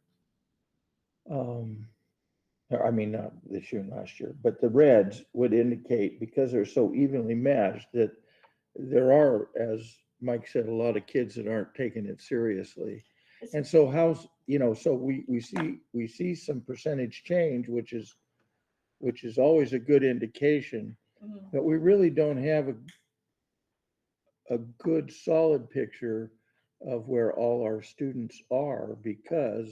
S1: I mean, not this year and last year, but the reds would indicate, because they're so evenly matched, that there are, as Mike said, a lot of kids that aren't taking it seriously. And so so we see some percentage change, which is always a good indication, but we really don't have a good solid picture of where all our students are because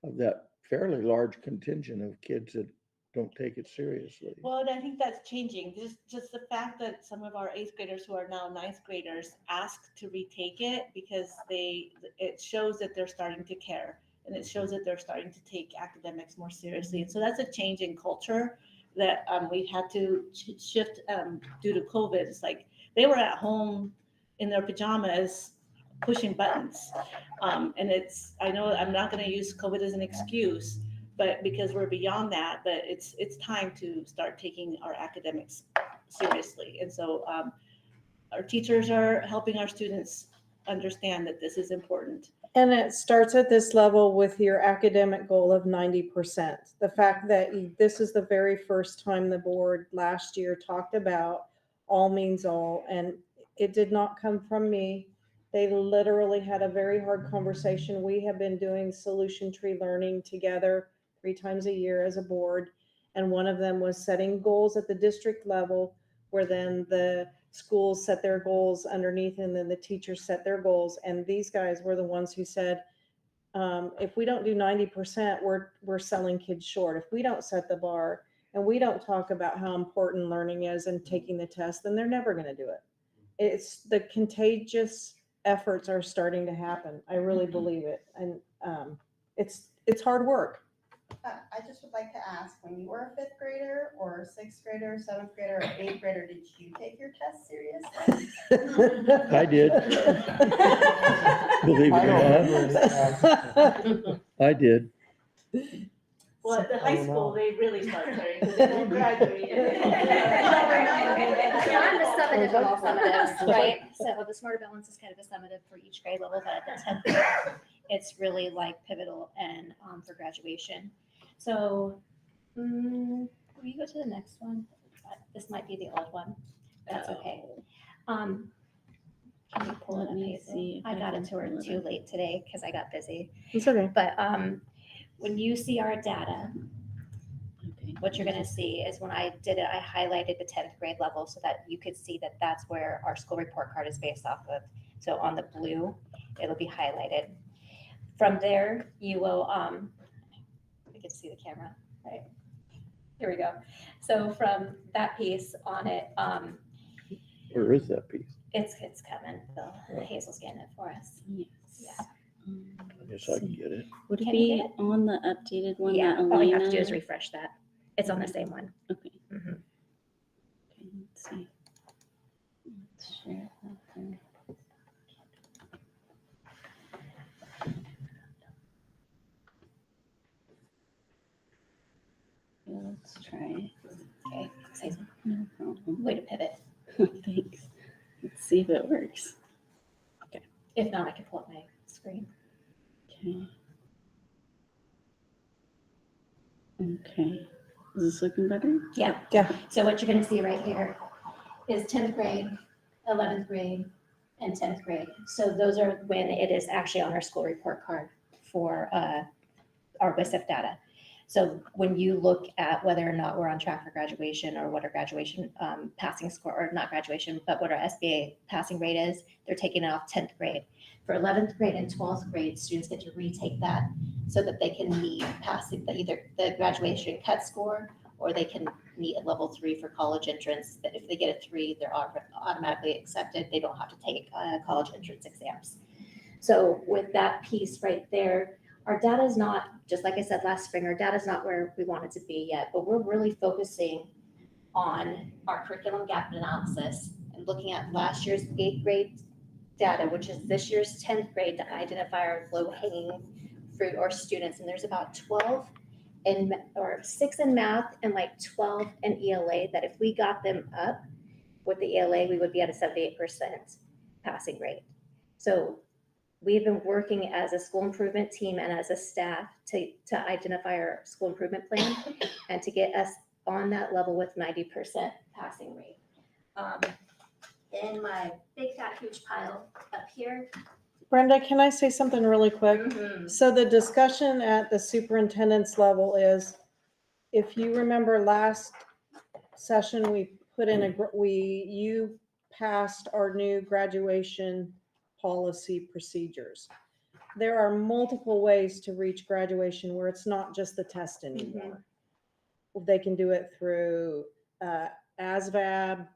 S1: of that fairly large contingent of kids that don't take it seriously.
S7: Well, and I think that's changing. Just the fact that some of our 8th graders who are now 9th graders ask to retake it because it shows that they're starting to care, and it shows that they're starting to take academics more seriously. And so that's a change in culture that we had to shift due to COVID. It's like they were at home in their pajamas pushing buttons. And I know I'm not going to use COVID as an excuse, but because we're beyond that, but it's time to start taking our academics seriously. And so our teachers are helping our students understand that this is important.
S2: And it starts at this level with your academic goal of 90%. The fact that this is the very first time the board last year talked about all means all, and it did not come from me. They literally had a very hard conversation. We have been doing solution tree learning together 3 times a year as a board. And one of them was setting goals at the district level, where then the schools set their goals underneath and then the teachers set their goals. And these guys were the ones who said, if we don't do 90%, we're selling kids short. If we don't set the bar and we don't talk about how important learning is and taking the test, then they're never going to do it. It's the contagious efforts are starting to happen. I really believe it. And it's hard work.
S12: I just would like to ask, when you were a 5th grader or 6th grader, 7th grader, or 8th grader, did you take your test seriously?
S1: I did. Believe it or not. I did.
S7: Well, at the high school, they really start caring because they don't graduate.
S9: So I'm the summative of all summatives, right? So the Smarter Balance is kind of a summative for each grade level, but at the 10th grade, it's really like pivotal and for graduation. So will you go to the next one? This might be the old one. That's okay. Can you pull it
S3: Let
S9: up,
S3: me
S9: Hazel?
S3: see if
S9: I got
S3: can
S9: it to her
S3: pull it
S9: too
S3: up.
S9: late today because I got busy.
S2: It's okay.
S9: But when you see our data,
S3: Okay.
S9: what you're gonna see is when I did it, I highlighted the 10th grade level so that you could see that that's where our school report card is based off of. So on the blue, it'll be highlighted. From there, you will, I can see the camera, right? Here we go. So from that piece on it,
S1: Where is that piece?
S9: it's coming. Bill. Hazel's getting it for us.
S3: Yes.
S9: Yeah.
S1: I guess I can get it.
S3: Would it
S9: Can you
S3: be
S9: get it?
S3: on the updated one
S9: Yeah,
S3: that
S9: all you have to do is
S3: Elena?
S9: refresh that. It's on the same one.
S3: Okay.
S9: Mhm.
S3: Okay, let's see. Let's share that there. Yeah, let's try.
S9: Okay, thanks, Hazel.
S3: No problem.
S9: Way to pivot.
S3: Thanks. Let's see if it works.
S9: If not, I can pull up my screen.
S3: Okay. Okay. Is this looking better?
S9: Yeah.
S2: Yeah.
S9: So what you're gonna see right here is 10th grade, 11th grade, and 10th grade. So those are when it is actually on our school report card for our WISF data. So when you look at whether or not we're on track for graduation or what our graduation passing score, or not graduation, but what our SBA passing rate is, they're taking it off 10th grade. For 11th grade and 12th grade, students get to retake that so that they can meet passing either the graduation cut score or they can meet a level 3 for college entrance. That if they get a 3, they're automatically accepted. They don't have to take college entrance exams. So with that piece right there, our data is not, just like I said last spring, our data is not where we want it to be yet, but we're really focusing on our curriculum gap analysis and looking at last year's 8th grade data, which is this year's 10th grade, to identify our low-hanging fruit or students. And there's about 12 or 6 in math and like 12 in ELA that if we got them up with the ELA, we would be at a 78% passing rate. So we've been working as a school improvement team and as a staff to identify our school improvement plan and to get us on that level with 90% passing rate. In my big fat huge pile up here.
S2: Brenda, can I say something really quick?
S9: Mhm.
S2: So the discussion at the superintendent's level is, if you remember last session, we put in you passed our new graduation policy procedures. There are multiple ways to reach graduation where it's not just the test anymore. They can do it through ASVAB,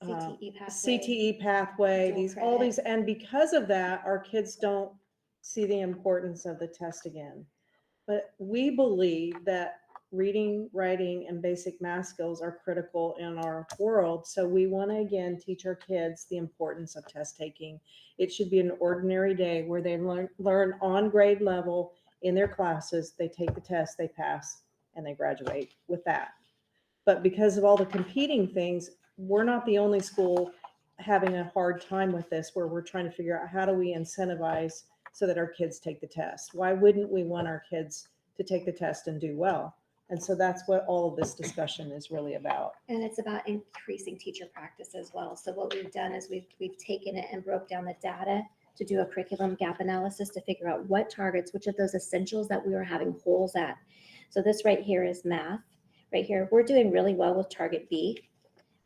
S9: CTE pathway.
S2: CTE pathway,
S9: dual
S2: all
S9: credit.
S2: these, and because of that, our kids don't see the importance of the test again. But we believe that reading, writing, and basic math skills are critical in our world. So we want to again teach our kids the importance of test taking. It should be an ordinary day where they learn on grade level in their classes. They take the test, they pass, and they graduate with that. But because of all the competing things, we're not the only school having a hard time with this, where we're trying to figure out how do we incentivize so that our kids take the test. Why wouldn't we want our kids to take the test and do well? And so that's what all of this discussion is really about.
S9: And it's about increasing teacher practice as well. So what we've done is we've taken it and broke down the data to do a curriculum gap analysis to figure out what targets, which of those essentials that we were having holes at. So this right here is math. Right here, we're doing really well with target B,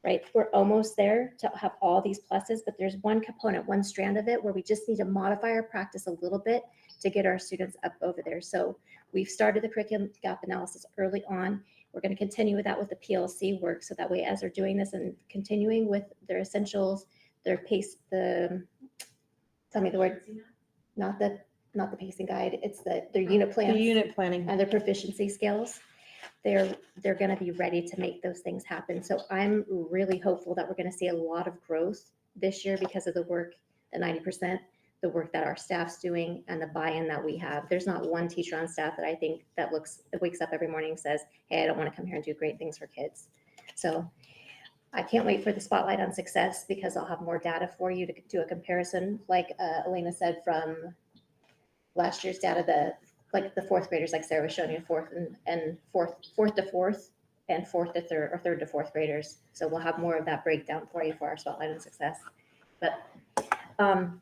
S9: right? We're almost there to have all these pluses, but there's one component, one strand of it where we just need to modify our practice a little bit to get our students up over there. So we've started the curriculum gap analysis early on. We're going to continue with that with the PLC work. So that way, as they're doing this and continuing with their essentials, their pace, tell me the word, not the pacing guide, it's their unit plans.
S2: The unit planning.
S9: And their proficiency skills. They're going to be ready to make those things happen. So I'm really hopeful that we're going to see a lot of growth this year because of the work, the 90%, the work that our staff's doing and the buy-in that we have. There's not one teacher on staff that I think that wakes up every morning and says, hey, I don't want to come here and do great things for kids. So I can't wait for the spotlight on success because I'll have more data for you to do a comparison. Like Elena said, from last year's data, the fourth graders, like Sarah was showing you, fourth to fourth, and fourth to third or third to fourth graders. So we'll have more of that breakdown for you for our Spotlight on Success. But the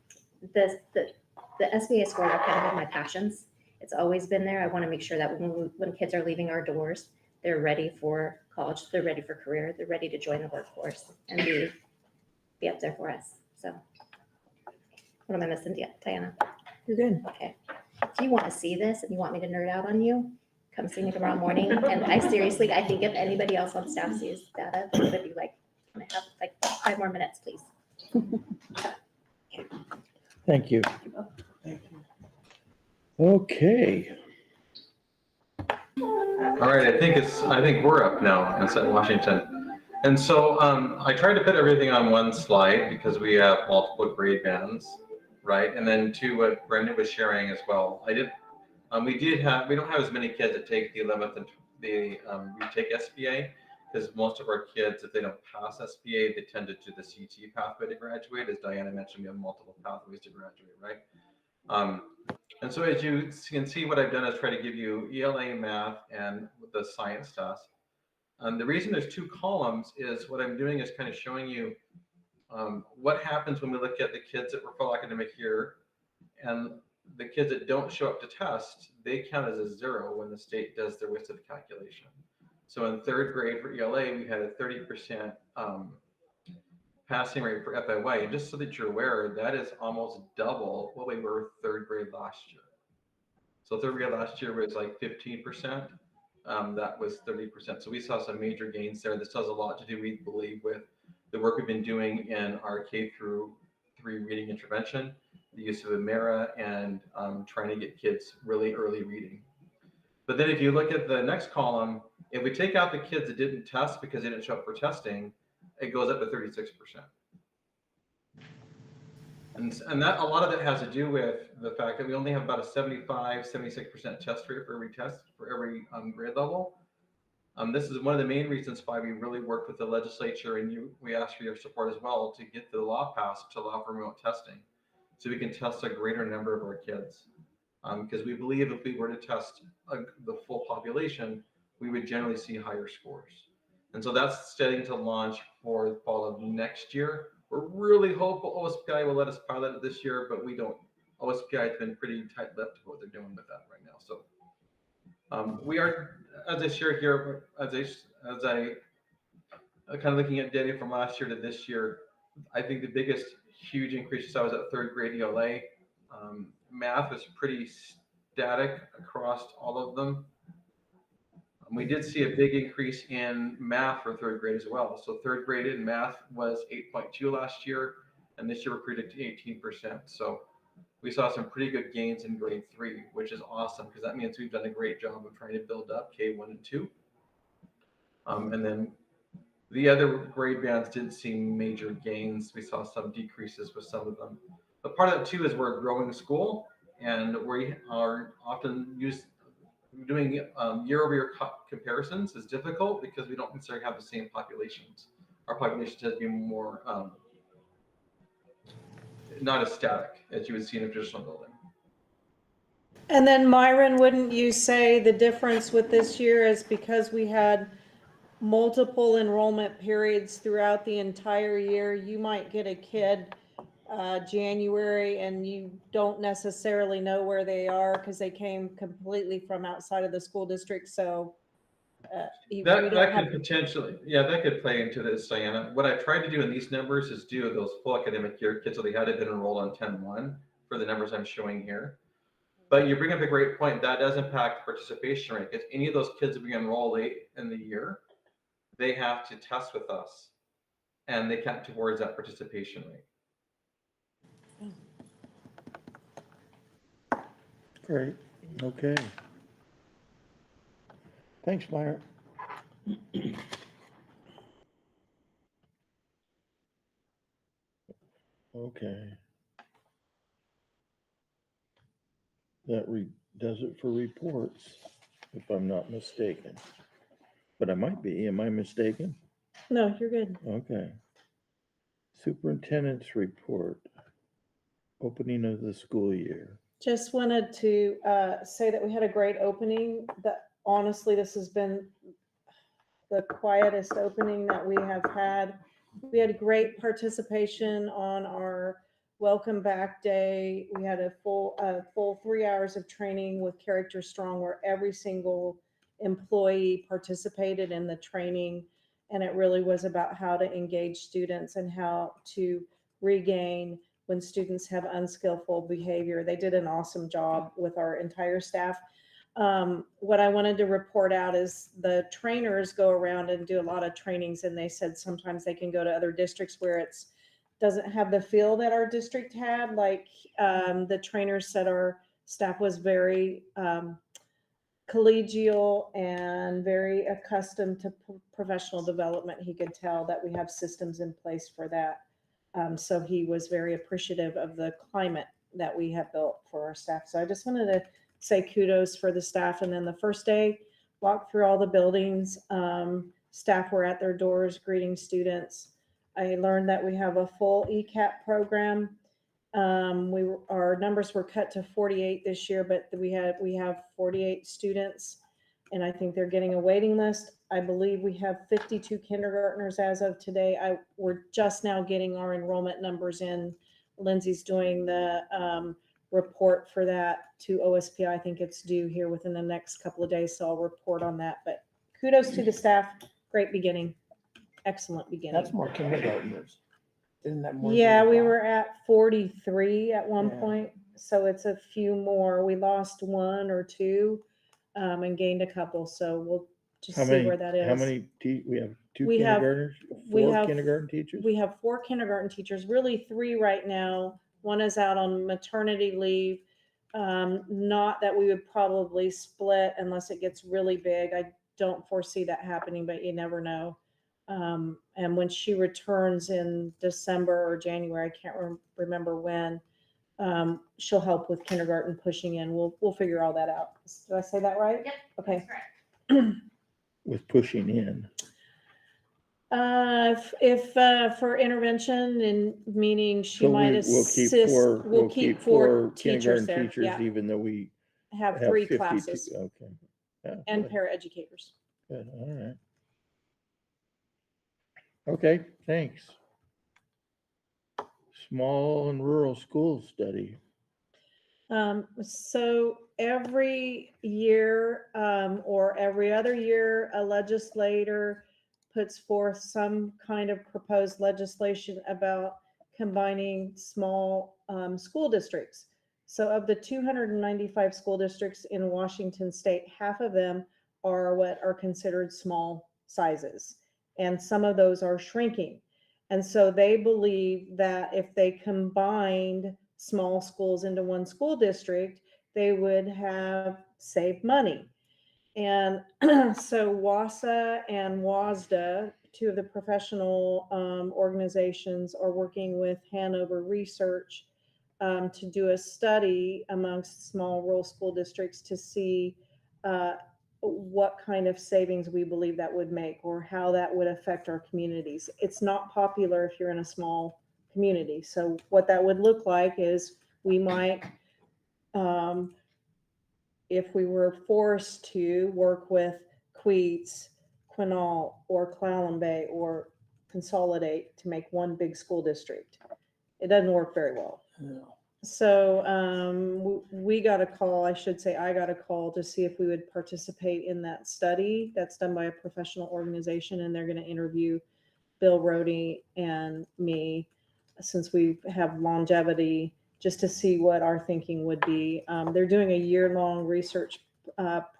S9: SBA scores are kind of one of my passions. It's always been there. I want to make sure that when kids are leaving our doors, they're ready for college, they're ready for career, they're ready to join the workforce and be up there for us. So what am I missing, Diana?
S2: You're good.
S9: Okay. If you want to see this and you want me to nerd out on you, come see me tomorrow morning. And I seriously, I think if anybody else on staff sees data, they're gonna be like, can I have like 5 more minutes, please?
S1: Thank you. Okay.
S10: All right, I think we're up now in Washington. And so I tried to put everything on one slide because we have multiple grade bands, right? And then to what Brenda was sharing as well. We don't have as many kids that take the 11th and the retake SBA, because most of our kids, if they don't pass SBA, they tend to do the CT pathway to graduate. As Diana mentioned, we have multiple pathways to graduate, right? And so as you can see, what I've done is try to give you ELA, math, and the science test. The reason there's 2 columns is what I'm doing is kind of showing you what happens when we look at the kids that were full academic year, and the kids that don't show up to test, they count as a 0 when the state does their WSID calculation. So in 3rd grade for ELA, we had a 30% passing rate for FIY. And just so that you're aware, that is almost double what we were 3rd grade last year. So 3rd grade last year was like 15%. That was 30%. So we saw some major gains there. This has a lot to do, we believe, with the work we've been doing in our K through 3 reading intervention, the use of Amera, and trying to get kids really early reading. But then if you look at the next column, if we take out the kids that didn't test because they didn't show up for testing, it goes up to 36%. And that, a lot of it has to do with the fact that we only have about a 76% test rate for every test, for every grade level. This is one of the main reasons why we really worked with the legislature, and we asked for your support as well to get the law passed to allow for remote testing, so we can test a greater number of our kids. Because we believe if we were to test the full population, we would generally see higher scores. And so that's studying to launch for the fall of next year. We're really hopeful OSPI will let us pilot it this year, but we don't. OSPI has been pretty tight-lipped what they're doing with that right now. So we are, as I share here, as I kind of looking at data from last year to this year, I think the biggest huge increases I was at 3rd grade ELA. Math was pretty static across all of them. We did see a big increase in math for 3rd grade as well. So 3rd grade in math was 8.2 last year, and this year we're predicting 18%. So we saw some pretty good gains in grade 3, which is awesome because that means we've done a great job of trying to build up K1 and 2. And then the other grade bands didn't see major gains. We saw some decreases with some of them. But part of that too is we're a growing school, and we are often doing year-over-year comparisons is difficult because we don't necessarily have the same populations. Our population tends to be more not as static as you would see in a traditional building.
S2: And then Myron, wouldn't you say the difference with this year is because we had multiple enrollment periods throughout the entire year? You might get a kid January and you don't necessarily know where they are because they came completely from outside of the school district. So
S10: that could potentially, that could play into this, Diana. What I tried to do in these numbers is do those full academic year kids so they had been enrolled on 10-1 for the numbers I'm showing here. But you bring up a great point. That does impact participation rate. If any of those kids that we enroll late in the year, they have to test with us and they count towards that participation rate.
S1: Great. Okay. Thanks, Myron. Okay. That does it for reports, if I'm not mistaken. But I might be. Am I mistaken?
S2: No, you're good.
S1: Okay. Superintendent's report. Opening of the school year.
S2: Just wanted to say that we had a great opening. That honestly, this has been the quietest opening that we have had. We had great participation on our welcome back day. We had a full 3 hours of training with Character Strong where every single employee participated in the training. And it really was about how to engage students and how to regain when students have unskillful behavior. They did an awesome job with our entire staff. What I wanted to report out is the trainers go around and do a lot of trainings, and they said sometimes they can go to other districts where it's doesn't have the feel that our district had. Like the trainers said our staff was very collegial and very accustomed to professional development. He could tell that we have systems in place for that. So he was very appreciative of the climate that we have built for our staff. So I just wanted to say kudos for the staff. And then the first day, walked through all the buildings. Staff were at their doors greeting students. I learned that we have a full ECAP program. Our numbers were cut to 48 this year, but we have 48 students, and I think they're getting a waiting list. I believe we have 52 kindergartners as of today. We're just now getting our enrollment numbers in. Lindsay's doing the report for that to OSP. I think it's due here within the next couple of days, so I'll report on that. But kudos to the staff. Great beginning. Excellent beginning.
S4: That's more kindergartners. Isn't that more?
S2: Yeah,
S4: than
S2: we
S4: five?
S2: were at 43 at one
S4: Yeah.
S2: point, so it's a few more. We lost one or two and gained a couple, so we'll just
S1: How
S2: see
S1: many,
S2: where that is.
S1: how many, we have two
S2: We have-
S1: kindergartners,
S2: we
S1: four
S2: have-
S1: kindergarten teachers?
S2: We have 4 kindergarten teachers, really 3 right now. One is out on maternity leave. Not that we would probably split unless it gets really big. I don't foresee that happening, but you never know. And when she returns in December or January, I can't remember when, she'll help with kindergarten pushing in. We'll figure all that out. Did I say that right?
S6: Yep.
S2: Okay.
S6: That's correct.
S1: With pushing in.
S2: If for intervention and meaning she
S1: So
S2: might
S1: we'll keep
S2: assist,
S1: four,
S2: we'll keep 4 teachers
S1: kindergarten
S2: there.
S1: teachers,
S2: Yeah,
S1: even though we
S2: have
S1: have
S2: 3
S1: 52.
S2: classes
S1: Okay. Yeah,
S2: and
S1: good,
S2: paraeducators.
S1: good, all right. Okay, thanks. Small and rural school study.
S2: So every year, or every other year, a legislator puts forth some kind of proposed legislation about combining small, school districts. So of the 295 school districts in Washington state, half of them are what are considered small sizes. And some of those are shrinking. And so they believe that if they combined small schools into one school district, they would have saved money. And so WASA and WASDA, 2 of the professional organizations, are working with Hanover Research to do a study amongst small rural school districts to see what kind of savings we believe that would make or how that would affect our communities. It's not popular if you're in a small community. So what that would look like is we might, if we were forced to work with Queets, Quinault, or Clallam Bay, or consolidate to make one big school district. It doesn't work very well.
S4: No.
S2: So we got a call, I should say I got a call to see if we would participate in that study. That's done by a professional organization, and they're going to interview Bill Rohde and me, since we have longevity, just to see what our thinking would be. They're doing a year-long research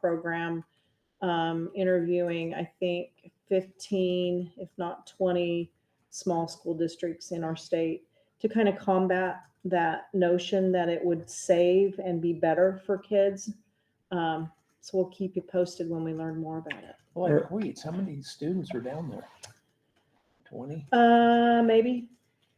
S2: program, interviewing, I think, 15, if not 20 small school districts in our state to kind of combat that notion that it would save and be better for kids. So we'll keep you posted when we learn more about it.
S4: Like Queets, how many students are down there? 20?
S2: Maybe,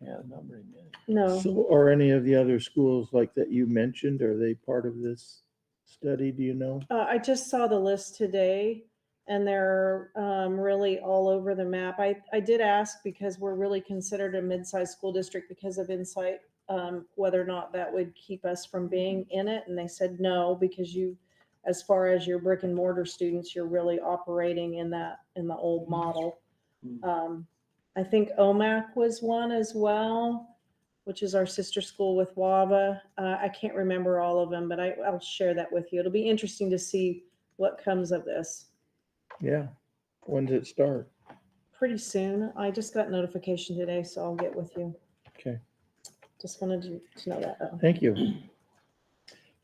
S4: Yeah, not very many.
S2: no.
S1: So are any of the other schools like that you mentioned, are they part of this study? Do you know?
S2: I just saw the list today, and they're really all over the map. I did ask because we're really considered a mid-sized school district because of Insight, whether or not that would keep us from being in it. And they said no, because as far as your brick and mortar students, you're really operating in the old model. I think OMAC was one as well, which is our sister school with WAVA. I can't remember all of them, but I'll share that with you. It'll be interesting to see what comes of this.
S1: Yeah. When does it start?
S2: Pretty soon. I just got notification today, so I'll get with you.
S1: Okay.
S2: Just wanted to know that though.
S1: Thank you.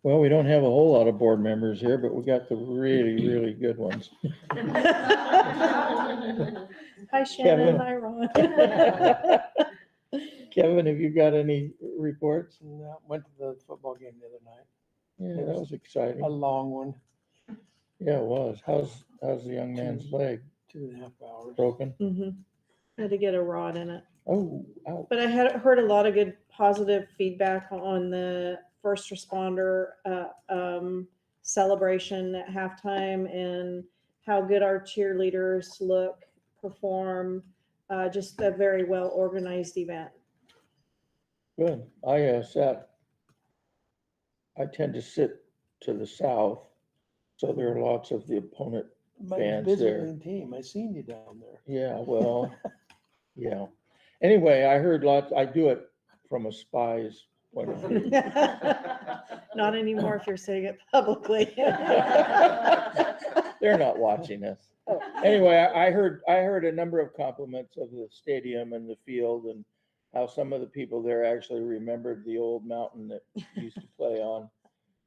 S1: Well, we don't have a whole lot of board members here, but we got the really, really good ones.
S2: Hi Shannon,
S1: Kevin.
S2: hi Ron.
S1: Kevin, have you got any reports?
S4: No, went to the football game the other night.
S1: Yeah, that was exciting.
S4: A long one,
S1: Yeah, it was. How's the young man's leg?
S4: 2.5 hours.
S1: Broken?
S2: I had to get a rod in it.
S1: Oh, ouch.
S2: But I had heard a lot of good positive feedback on the first responder celebration at halftime and how good our cheerleaders look, perform. Just a very well organized event.
S1: Good. I tend to sit to the south, so there are lots of the opponent.
S4: My
S1: Fans
S4: visiting team, I seen you down there.
S1: Yeah, well, yeah. Anyway, I heard lots, I do it from a spy's point of view.
S2: Not anymore if you're saying it publicly.
S1: They're not watching us. Anyway, I heard a number of compliments of the stadium and the field and how some of the people there actually remembered the old mountain that we used to play on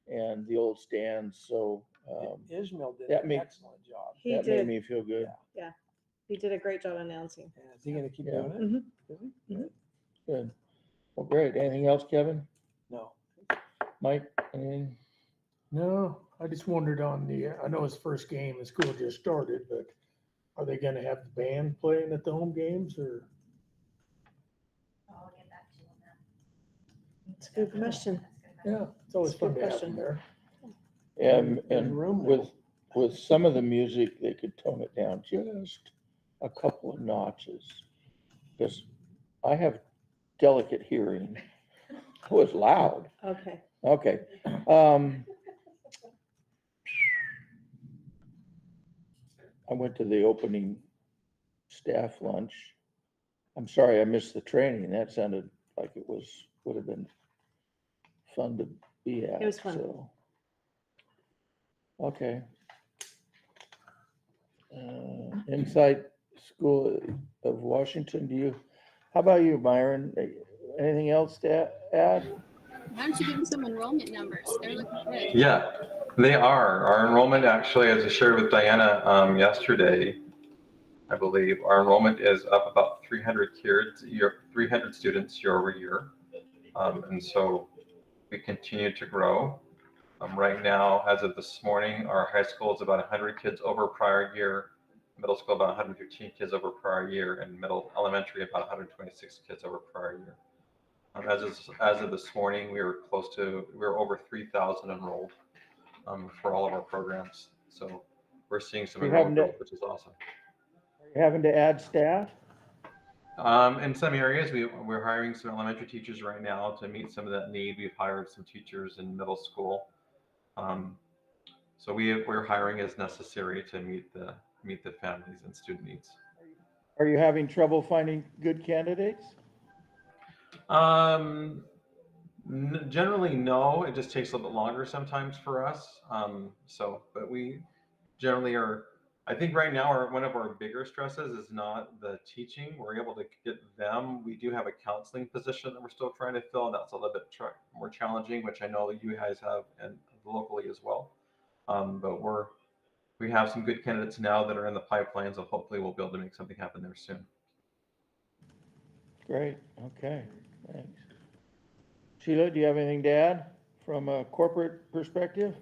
S1: and the old stands. So
S4: Ishmael did
S1: that
S4: an
S1: made-
S4: excellent job.
S2: He
S1: that made
S2: did.
S1: me feel good.
S2: Yeah. He did a great job announcing.
S4: Yeah, is he gonna keep
S1: Yeah.
S4: doing it?
S1: Good. Well, great. Anything else, Kevin?
S4: No.
S1: Mike, anything?
S4: No, I just wondered on I know his first game, the school just started, but are they gonna have the band playing at the home games or?
S9: I'll get back to you on that.
S2: It's a good question.
S4: Yeah, it's always
S2: That's a
S4: fun
S2: good
S4: to have
S2: question.
S4: them there.
S1: And
S4: There's room
S1: with some of the music, they could tone it down just a couple of notches. Because I have delicate hearing. It was loud.
S2: Okay.
S1: Okay. I went to the opening staff lunch. I'm sorry I missed the training. That sounded like it would have been fun to be at.
S2: It was fun.
S1: So. Okay. Insight School of Washington, how about you, Myron? Anything else to add?
S3: Why don't you give them some enrollment numbers? They're looking good.
S10: Yeah, they are. Our enrollment actually, as I shared with Diana yesterday, I believe, our enrollment is up about 300 students year over year. And so we continue to grow. Right now, as of this morning, our high school is about 100 kids over prior year, middle school about 115 kids over prior year, and elementary about 126 kids over prior year. As of this morning, we were over 3,000 enrolled for all of our programs. So we're seeing some enrollment growth, which is awesome.
S1: Are you having to add staff?
S10: In some areas, we're hiring some elementary teachers right now to meet some of that need. We've hired some teachers in middle school. So we're hiring as necessary to meet the families and student needs.
S1: Are you having trouble finding good candidates?
S10: Generally, no. It just takes a little bit longer sometimes for us. But we generally are. I think right now one of our bigger stresses is not the teaching. We're able to get them. We do have a counseling position that we're still trying to fill. That's a little bit more challenging, which I know you guys have and locally as well. But we have some good candidates now that are in the pipeline, so hopefully we'll be able to make something happen there soon.
S1: Great. Okay. Thanks. Sheila, do you have anything to add from a corporate perspective?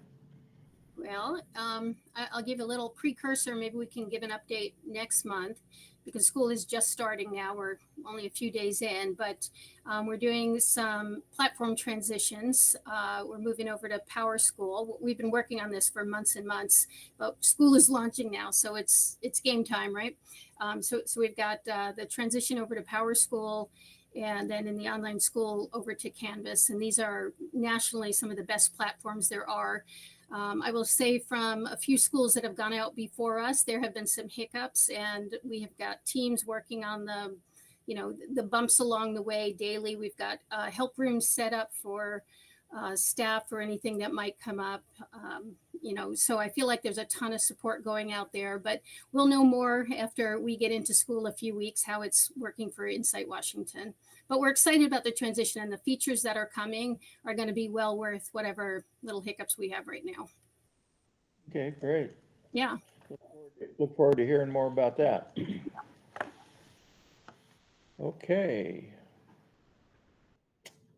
S3: Well, I'll give a little precursor. Maybe we can give an update next month because school is just starting now. We're only a few days in, but we're doing some platform transitions. We're moving over to Power School. We've been working on this for months and months, but school is launching now, so it's game time, right? So we've got the transition over to Power School, and then in the online school over to Canvas. And these are nationally some of the best platforms there are. I will say from a few schools that have gone out before us, there have been some hiccups, and we have got teams working on the bumps along the way daily. We've got help rooms set up for staff or anything that might come up. So I feel like there's a ton of support going out there, but we'll know more after we get into school a few weeks how it's working for Insight Washington. But we're excited about the transition, and the features that are coming are going to be well worth whatever little hiccups we have right now.
S1: Okay, great.
S3: Yeah.
S1: Look forward to hearing more about that. Okay.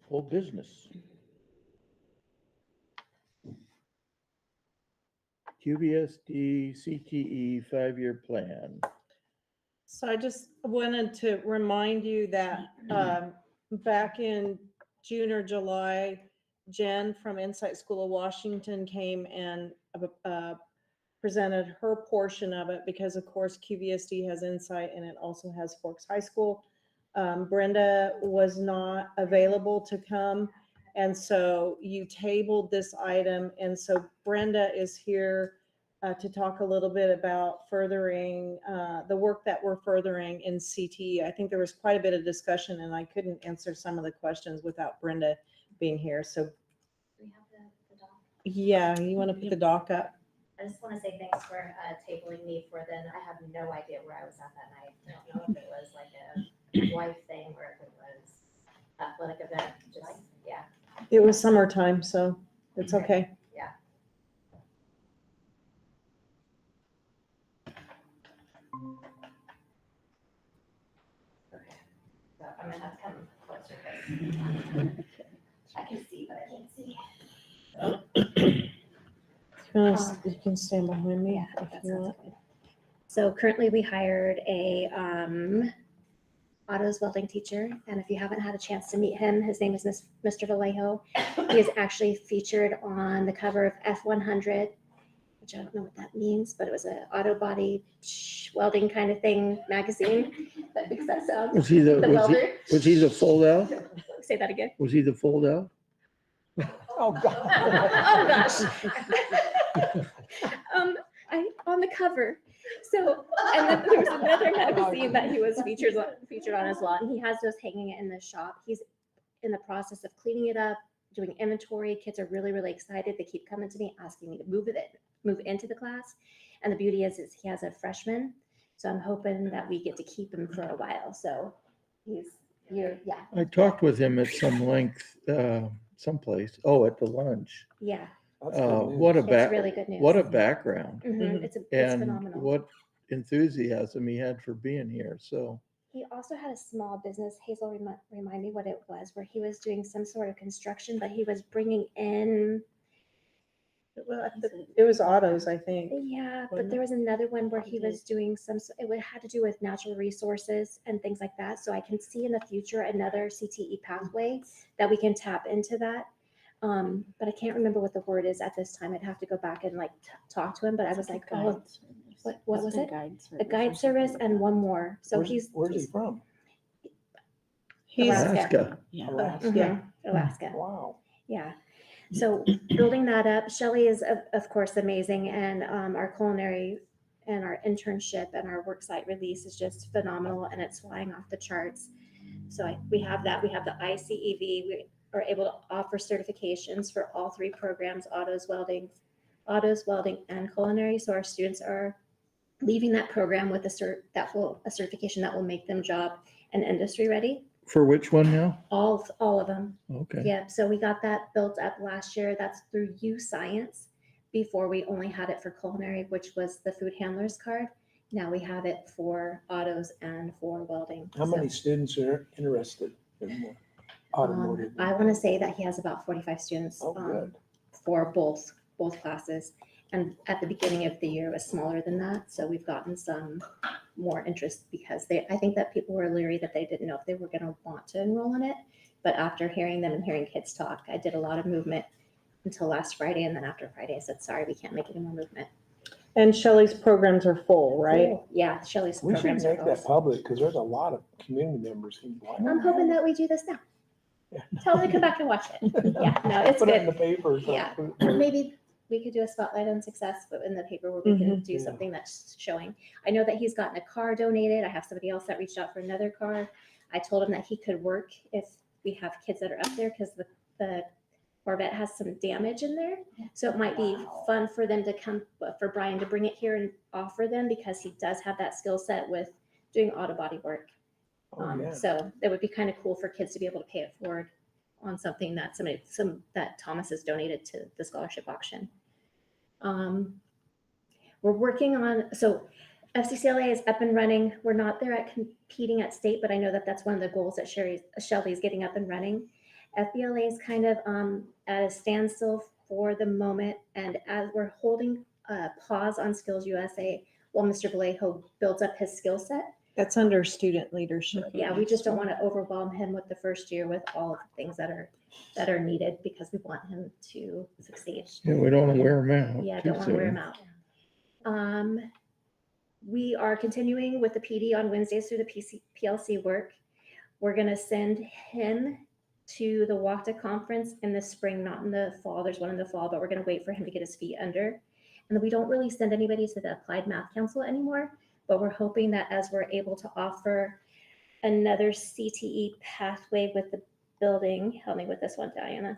S1: Full business. QVSD CTE 5-year plan.
S2: So I just wanted to remind you that back in June or July, Jen from Insight School of Washington came and presented her portion of it because, of course, QVSD has Insight and it also has Forks High School. Brenda was not available to come, and so you tabled this item. And so Brenda is here to talk a little bit about furthering the work that we're furthering in CTE. I think there was quite a bit of discussion, and I couldn't answer some of the questions without Brenda being here. So
S9: Do we have the doc?
S2: yeah, you want to put the doc up?
S9: I just want to say thanks for tabling me for then. I have no idea where I was at that night. I don't know if it was like a life thing or if it was athletic event. Just, yeah.
S2: It was summertime, so it's okay.
S9: Yeah. Okay. So I'm gonna have to come closer because I can see, but I can't see.
S2: You can stand behind me
S9: Yeah,
S2: if
S9: that
S2: you
S9: sounds
S2: want.
S9: good. So currently we hired a autos welding teacher, and if you haven't had a chance to meet him, his name is Mr. Vallejo. He is actually featured on the cover of F100, which I don't know what that means, but it was an auto body welding kind of thing magazine. That makes that sound.
S1: Was he the
S9: welder.
S1: was he the fold out?
S9: Say that again.
S1: Was he the fold out?
S4: Oh, God.
S9: Oh gosh. On the cover. So, and then there was another magazine that he was featured on as well, and he has those hanging in the shop. He's in the process of cleaning it up, doing inventory. Kids are really, really excited. They keep coming to me asking me to move into the class. And the beauty is he has a freshman, so I'm hoping that we get to keep him for a while. So he's here, yeah.
S1: I talked with him at some length, someplace. Oh, at the lunch.
S9: Yeah.
S1: What a
S9: It's really good news.
S1: what a background,
S9: It's
S1: and
S9: phenomenal.
S1: what enthusiasm he had for being here. So
S9: He also had a small business. Hazel, remind me what it was, where he was doing some sort of construction, but he was bringing in.
S2: It was autos, I think.
S9: Yeah, but
S2: Wasn't
S9: there was another one where he was doing it had to do with natural resources and things like that. So I can see in the future another CTE pathway that we can tap into that. But I can't remember what the word is at this time. I'd have to go back and talk to him. But I was like, oh, what was it? A guide service and one more. So
S4: Where's he from?
S2: He's
S1: Alaska.
S4: Alaska.
S2: yeah.
S9: Alaska.
S4: Wow.
S9: Yeah. So building that up, Shelley is of course amazing, and our culinary and our internship and our worksite release is just phenomenal, and it's flying off the charts. So we have that. We have the ICEV. We are able to offer certifications for all three programs: autos, welding, and culinary. So our students are leaving that program with a certification that will make them job and industry ready.
S1: For which one now?
S9: All of them.
S1: Okay.
S9: Yeah, so we got that built up last year. That's through U Science. Before we only had it for culinary, which was the food handler's card. Now we have it for autos and for welding.
S4: How many students are interested in automotive?
S9: I want to say that he has about 45 students
S4: Oh, good.
S9: for both classes. And at the beginning of the year it was smaller than that. So we've gotten some more interest because I think that people were leery that they didn't know if they were going to want to enroll in it. But after hearing them and hearing kids talk, I did a lot of movement until last Friday. And then after Friday, I said, sorry, we can't make any more movement.
S2: And Shelley's programs are full, right?
S9: Cool. Yeah, Shelley's
S4: We should
S9: programs
S4: make
S9: are
S4: that
S9: awesome.
S4: public because there's a lot of community members who want
S9: I'm hoping that we do this now. Tell them to come back and watch it. Yeah, no, it's
S4: Put it in
S9: good.
S4: the paper. so-
S9: Yeah, maybe we could do a spotlight on success, but in the paper where we can do
S4: Yeah.
S9: something that's showing. I know that he's gotten a car donated. I have somebody else that reached out for another car. I told him that he could work if we have kids that are up there because the Corvette has some damage in there. So it might be fun for them to come, for Brian to bring it here and offer them because he does have that skill set with doing auto body work.
S4: Oh, yeah.
S9: So it would be kind of cool for kids to be able to pay it forward on something that that Thomas has donated to the scholarship auction. We're working on, so FCCLA is up and running. We're not there at competing at state, but I know that that's one of the goals that Shelby is getting up and running. FBLA is kind of at a standstill for the moment, and as we're holding a pause on Skills USA while Mr. Vallejo builds up his skill set.
S2: That's under student leadership.
S9: Yeah, we just don't want to overwhelm him with the first year with all of the things that are needed because we want him to succeed.
S1: Yeah, we don't want to wear them out.
S9: Yeah,
S1: too
S9: don't want to wear
S1: soon.
S9: him out. We are continuing with the PD on Wednesdays through the PLC work. We're going to send him to the WACTA conference in the spring, not in the fall. There's one in the fall, but we're going to wait for him to get his feet under. And we don't really send anybody to the Applied Math Council anymore, but we're hoping that as we're able to offer another CTE pathway with the building, help me with this one, Diana.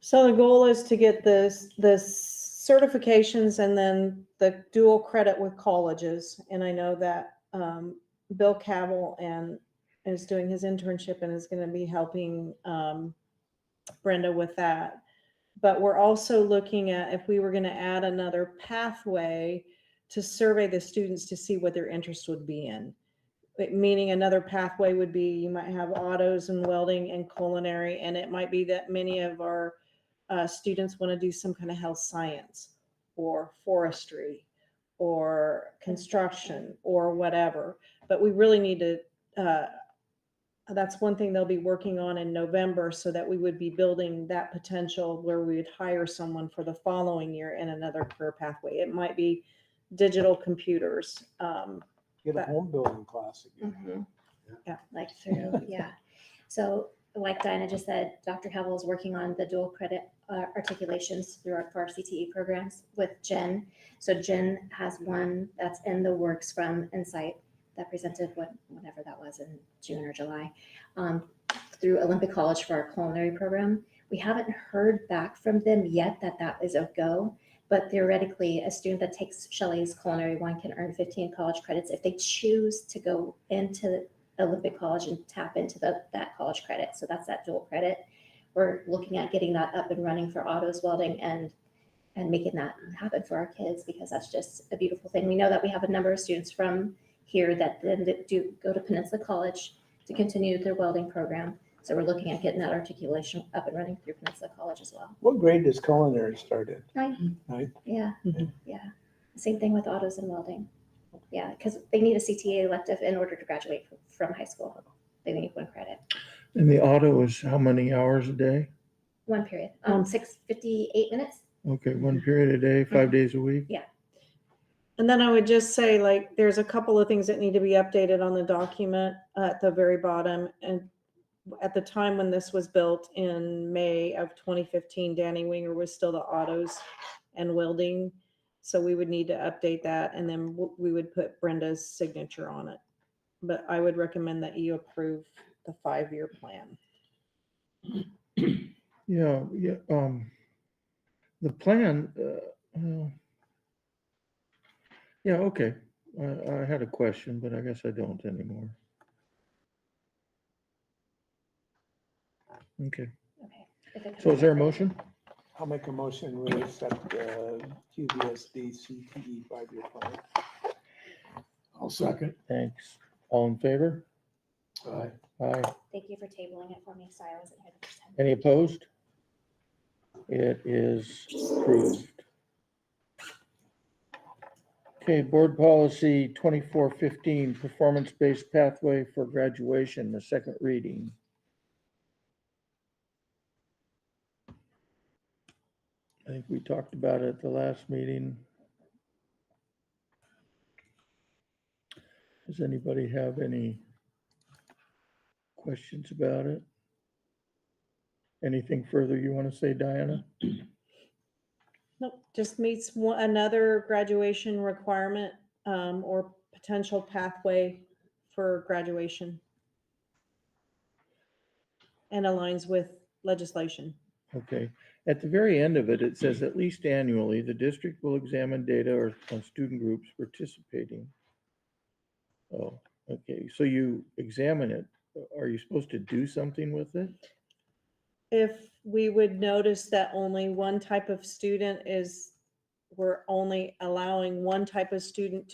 S2: So the goal is to get the certifications and then the dual credit with colleges. And I know that Bill Cavell is doing his internship and is going to be helping Brenda with that. But we're also looking at if we were going to add another pathway to survey the students to see what their interest would be in. Meaning another pathway would be you might have autos and welding and culinary, and it might be that many of our students want to do some kind of health science or forestry or construction or whatever. But we really need to, that's one thing they'll be working on in November so that we would be building that potential where we would hire someone for the following year in another career pathway. It might be digital computers.
S4: Get a home building class again.
S9: Mm-hmm.
S2: Yeah.
S9: Like through, yeah. So like Diana just said, Dr. Cavell is working on the dual credit articulations for our CTE programs with Jen. So Jen has one that's in the works from Insight that presented whenever that was in June or July through Olympic College for our culinary program. We haven't heard back from them yet that is a go. But theoretically, a student that takes Shelley's culinary one can earn 15 college credits if they choose to go into Olympic College and tap into that college credit. So that's that dual credit. We're looking at getting that up and running for autos, welding, and making that happen for our kids because that's just a beautiful thing. We know that we have a number of students from here that then do go to Peninsula College to continue their welding program. So we're looking at getting that articulation up and running through Peninsula College as well.
S4: What grade does culinary start at?
S9: Ninth.
S4: Ninth?
S9: Yeah,
S2: Mhm.
S9: yeah. Same thing with autos and welding. Yeah, because they need a CTA elective in order to graduate from high school. They need one credit,
S1: And the auto is how many hours a day?
S9: one period, 6:58 minutes.
S1: Okay, one period a day, 5 days a week?
S9: Yeah.
S2: And then I would just say, like, there's a couple of things that need to be updated on the document at the very bottom. And at the time when this was built in May of 2015, Danny Winger was still the autos and welding. So we would need to update that and then we would put Brenda's signature on it. But I would recommend that you approve the 5-year plan.
S1: Yeah, the plan, yeah, okay. I had a question, but I guess I don't anymore. Okay,
S9: Okay. If it
S1: so
S9: comes
S1: is there a
S9: up-
S1: motion?
S4: I'll make a motion, we accept QVSD CTE 5-year plan. I'll second.
S1: Thanks. All in favor?
S4: Aye.
S1: Aye.
S9: Thank you for tabling it for me. Sorry, I wasn't here the first time.
S1: Any opposed? It is approved. Okay, board policy 2415, performance-based pathway for graduation, the second reading. I think we talked about it at the last meeting. Does anybody have any questions about it? Anything further you want to say, Diana?
S2: Nope, just meets another graduation requirement, or potential pathway for graduation. And aligns with legislation.
S1: Okay. At the very end of it, it says at least annually, the district will examine data on student groups participating. Oh, okay. So you examine it. Are you supposed to do something with it?
S2: If we would notice that only one type of student we're only allowing one type of student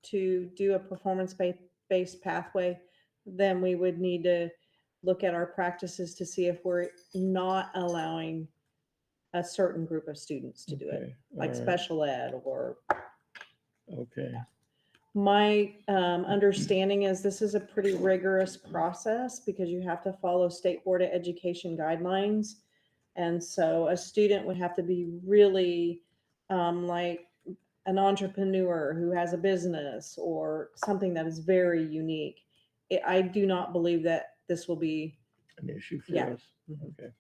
S2: to do a performance-based pathway, then we would need to look at our practices to see if we're not allowing a certain group of students to do it,
S1: Okay,
S2: like
S1: all right.
S2: special ed or.
S1: Okay,
S2: My understanding is this is a pretty rigorous process because you have to follow State Board of Education guidelines. And so a student would have to be really like an entrepreneur who has a business or something that is very unique. I do not believe that this will be.
S1: an issue for
S2: Yeah.
S1: us. Okay.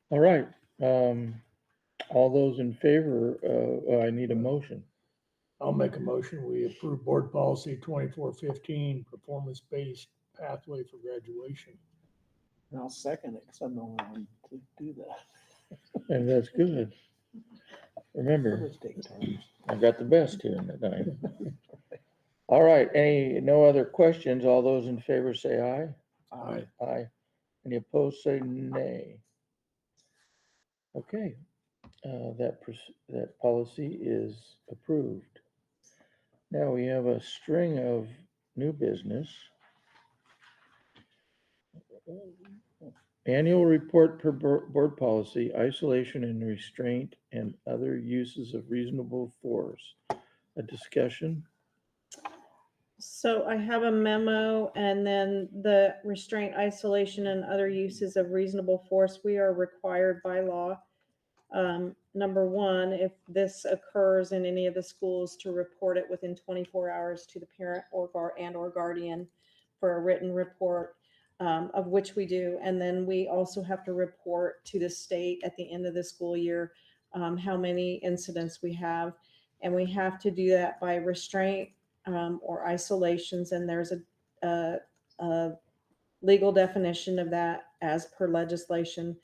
S1: All right. All those in favor, I need a motion.
S4: I'll make a motion. We approve board policy 2415, performance-based pathway for graduation.
S13: And I'll second it because I'm the only one to do that.
S1: And that's good. Remember,
S13: Let's take turns.
S1: I got the best here tonight. All right, no other questions? All those in favor say aye.
S4: Aye.
S1: Aye. Any opposed, say nay. Okay, that policy is approved. Now we have a string of new business. Annual report per board policy, isolation and restraint and other uses of reasonable force. A discussion.
S2: So I have a memo and then the restraint, isolation, and other uses of reasonable force. We are required by law. Number one, if this occurs in any of the schools, to report it within 24 hours to the parent or guardian for a written report, of which we do. And then we also have to report to the state at the end of the school year how many incidents we have. And we have to do that by restraint or isolations. And there's a legal definition of that as per legislation.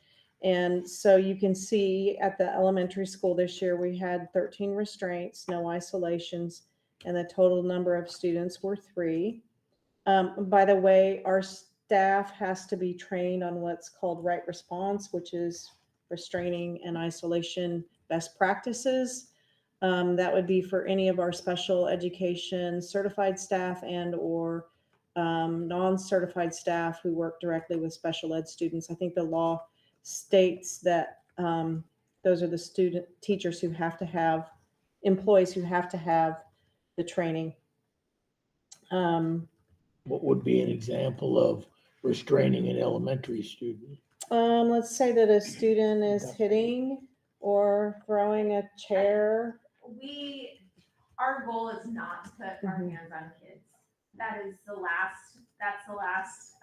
S2: And so you can see at the elementary school this year, we had 13 restraints, no isolations, and the total number of students were 3. By the way, our staff has to be trained on what's called right response, which is restraining and isolation best practices. That would be for any of our special education certified staff and or non-certified staff who work directly with special ed students. I think the law states that those are the teachers who have to have, employees who have to have the training.
S4: What would be an example of restraining an elementary student?
S2: Let's say that a student is hitting or throwing a chair.
S6: Our goal is not to put our hands on kids. That's the last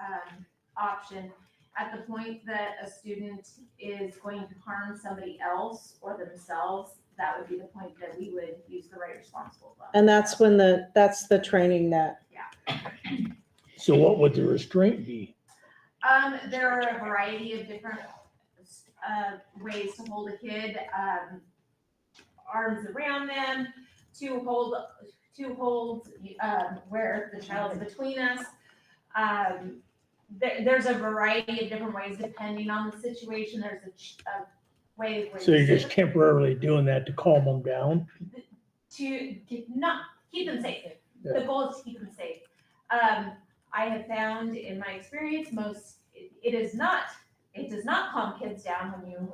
S6: option. At the point that a student is going to harm somebody else or themselves, that would be the point that we would use the right responsible level.
S2: And that's when that's the training that.
S6: Yeah.
S4: So what would the restraint be?
S6: There are a variety of different ways to hold a kid. Arms around them, to hold where the child's between us. There's a variety of different ways depending on the situation. There's a way.
S4: So you're just temporarily doing that to calm them down?
S6: To not keep them safe.
S4: Yeah.
S6: The goal is to keep them safe. I have found in my experience, it does not calm kids down when you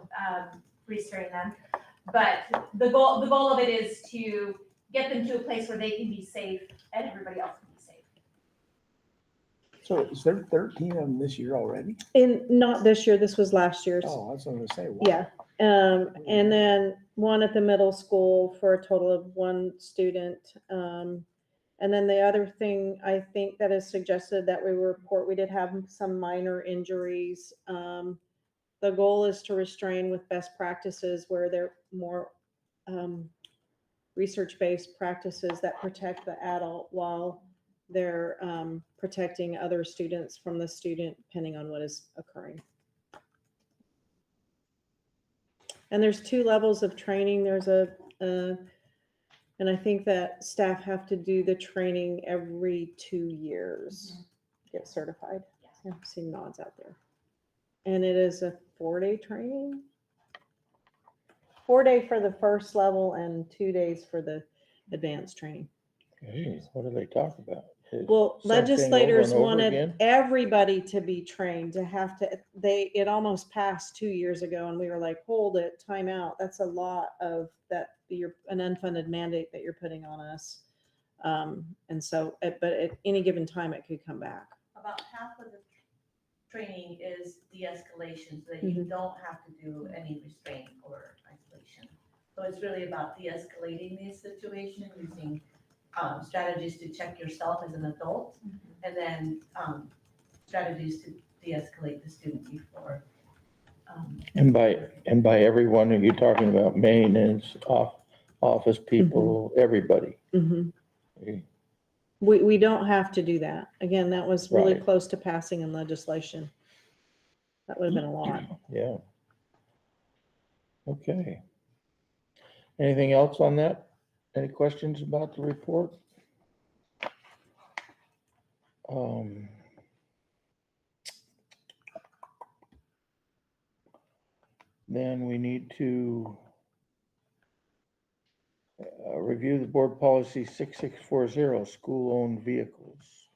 S6: restrain them. But the goal of it is to get them to a place where they can be safe and everybody else can be safe.
S13: So is there 13 of them this year already?
S2: Not this year, this was last year's.
S13: Oh, I was going to say. Wow.
S2: Yeah. And then one at the middle school for a total of 1 student. And And then the other thing I think that is suggested that we report, we did have some minor injuries. The goal is to restrain with best practices where they're more research-based practices that protect the adult while they're protecting other students from the student, depending on what is occurring. And there's 2 levels of training. There's and I think that staff have to do the training every 2 years, get certified. I've seen nods out there. And it is a 4-day training. 4-day for the first level and 2 days for the advanced training.
S1: Geez, what do they talk about?
S2: Well,
S1: Same thing over
S2: legislators
S1: and over
S2: wanted
S1: again?
S2: everybody to be trained, to have to, it almost passed 2 years ago and we were like, hold it, time out. That's a lot of that, an unfunded mandate that you're putting on us. And so, but at any given time, it could come back.
S7: About half of the training is de-escalation, so that you don't have to do any restraint or isolation. So it's really about de-escalating the situation using strategies to check yourself as an adult, and then strategies to de-escalate the student before.
S1: And by everyone, are you talking about maintenance, office people, everybody? Okay.
S2: We don't have to do that. Again, that was really
S1: Right.
S2: close to passing in legislation. That would have been a lot.
S1: Yeah. Okay. Anything else on that? Any questions about the report? Then we need to review the board policy 6640, school-owned vehicles.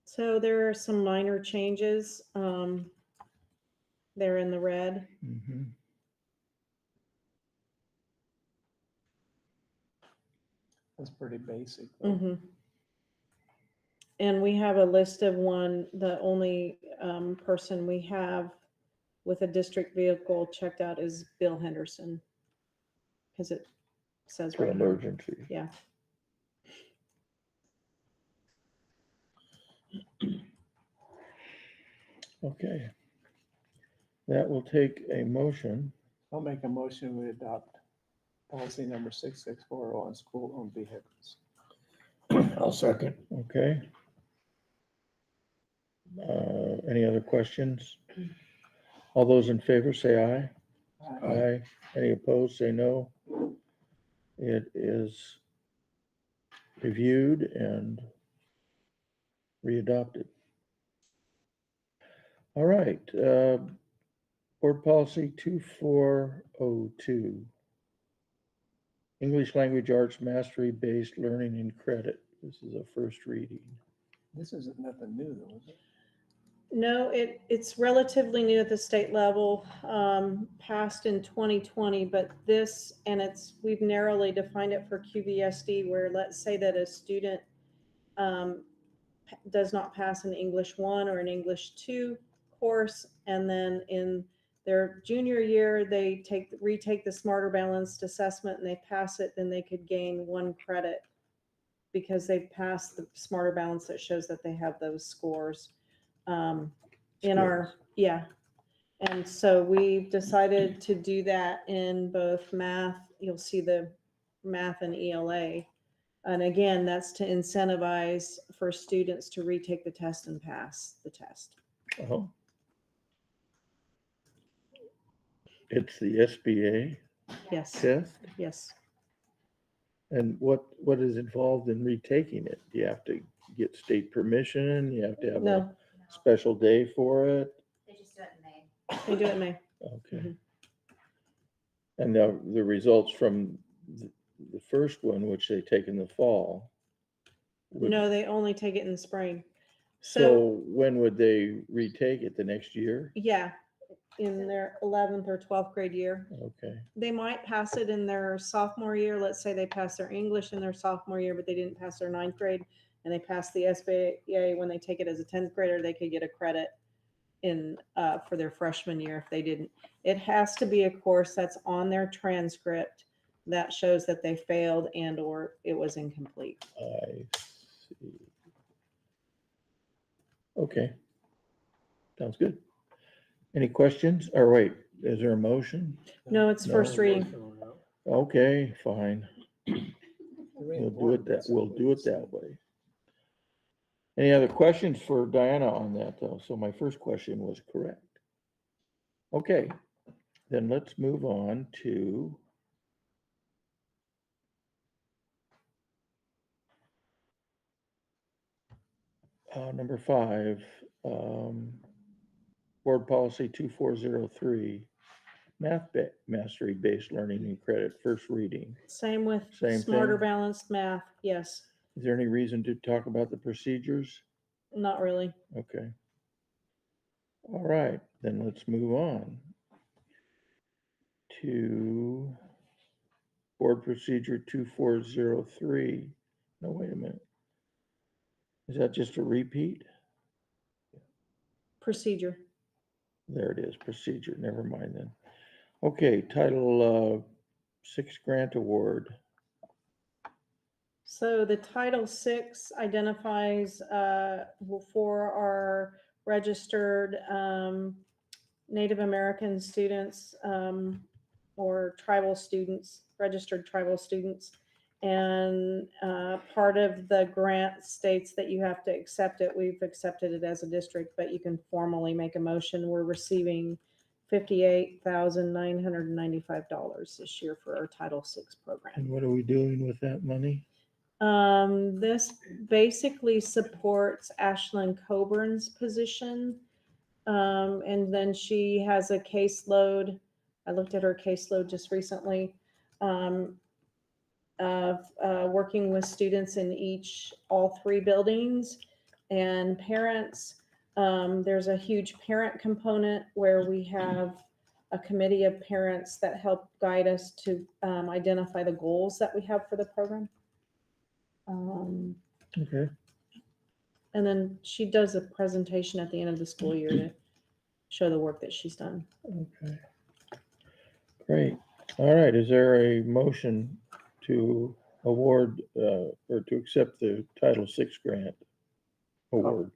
S2: So there are some minor changes. They're in the red.
S1: Mhm.
S13: That's pretty basic. though.
S2: And we have a list of the only person we have with a district vehicle checked out is Bill Henderson. Because it says
S1: For
S2: right here.
S1: emergency.
S2: Yeah.
S1: Okay. That will take a motion.
S13: I'll make a motion, we adopt policy number 6640 on school-owned vehicles.
S4: I'll second.
S1: Okay. Any other questions? All those in favor say aye. Aye. Any opposed, say no. It is reviewed and readopted. All right, board policy 2402. English language arts mastery-based learning and credit. This is a first reading.
S13: This isn't nothing new though, is it?
S2: No, it's relatively new at the state level, passed in 2020, but we've narrowly defined it for QVSD, where let's say that a student does not pass an English 1 or an English 2 course, and then in their junior year, they retake the Smarter Balanced assessment and they pass it, then they could gain 1 credit because they've passed the Smarter Balance that shows that they have those scores. And so we've decided to do that in both math. You'll see the math and ELA. And again, that's to incentivize for students to retake the test and pass the test.
S1: Oh. It's the SBA
S2: Yes.
S1: test?
S2: Yes.
S1: And what is involved in retaking it? Do you have to get state permission? You have to have a
S2: No,
S1: special day for it?
S9: They just do it in May.
S2: they do it in May.
S1: Okay. And the results from the first one, which they take in the fall.
S2: No, they only take it in the spring.
S1: So when would they retake it? The next year?
S2: Yeah, in their 11th or 12th grade year.
S1: Okay.
S2: They might pass it in their sophomore year. Let's say they pass their English in their sophomore year, but they didn't pass their 9th grade, and they pass the SBA when they take it as a 10th grader, they could get a credit in for their freshman year if they didn't. It has to be a course that's on their transcript that shows that they failed and or it was incomplete.
S1: I see. Okay. Sounds good. Any questions? Or wait, is there a motion?
S2: No, it's first reading.
S1: Okay, fine.
S13: Very
S1: We'll do it
S13: important,
S1: that,
S13: that's
S1: we'll
S13: what
S1: do
S13: we
S1: it that way. Any other questions for Diana on that though? So my first question was correct. Okay, then let's move on to number 5, Board Policy 2403, Mastery-Based Learning and Credit, first reading.
S2: Same with
S1: Same
S2: smarter
S1: thing?
S2: balanced math. Yes,
S1: Is there any reason to talk about the procedures?
S2: not really.
S1: Okay. All right, then let's move on to Board Procedure 2403. No, wait a minute. Is that just a repeat?
S2: Procedure.
S1: There it is, procedure. Never mind then. Okay, Title 6 Grant Award.
S2: So the Title VI identifies for our registered Native American students or tribal students, registered tribal students. And part of the grant states that you have to accept it. We've accepted it as a district, but you can formally make a motion. We're receiving $58,995 this year for our Title VI program.
S1: And what are we doing with that money?
S2: This basically supports Ashlyn Coburn's position. And then she has a caseload. I looked at her caseload just recently, of working with students in all 3 buildings and parents. There's a huge parent component where we have a committee of parents that help guide us to identify the goals that we have for the program.
S1: Okay.
S2: And then she does a presentation at the end of the school year to show the work that she's done.
S1: Okay. Great. All right, is there a motion to award or to accept the Title VI grant award?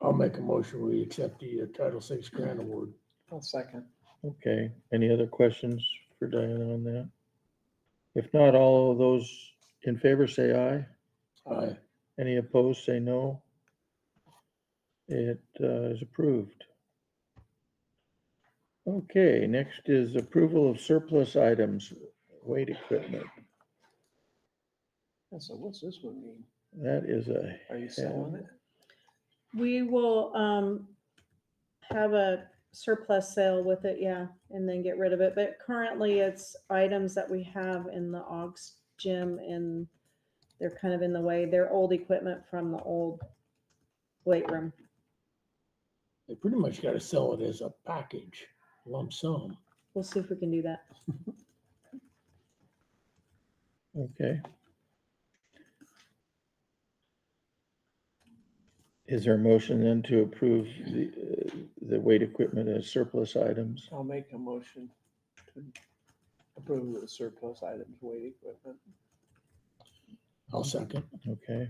S4: I'll make a motion, we accept the Title VI grant award.
S13: I'll second.
S1: Okay, any other questions for Diana on that? If not, all of those in favor say aye.
S4: Aye.
S1: Any opposed, say no. It is approved. Okay, next is approval of surplus items, weight equipment.
S13: And so what's this one mean?
S1: That is a,
S13: Are you selling it?
S2: We will have a surplus sale with it, yeah, and then get rid of it. But currently it's items that we have in the Augs gym and they're kind of in the way. They're old equipment from the old weight room.
S4: They pretty much gotta sell it as a package, lump sum.
S2: We'll see if we can do that.
S1: okay. Is there a motion then to approve the weight equipment as surplus items?
S13: I'll make a motion to approve the surplus items weight equipment.
S4: I'll second.
S1: Okay.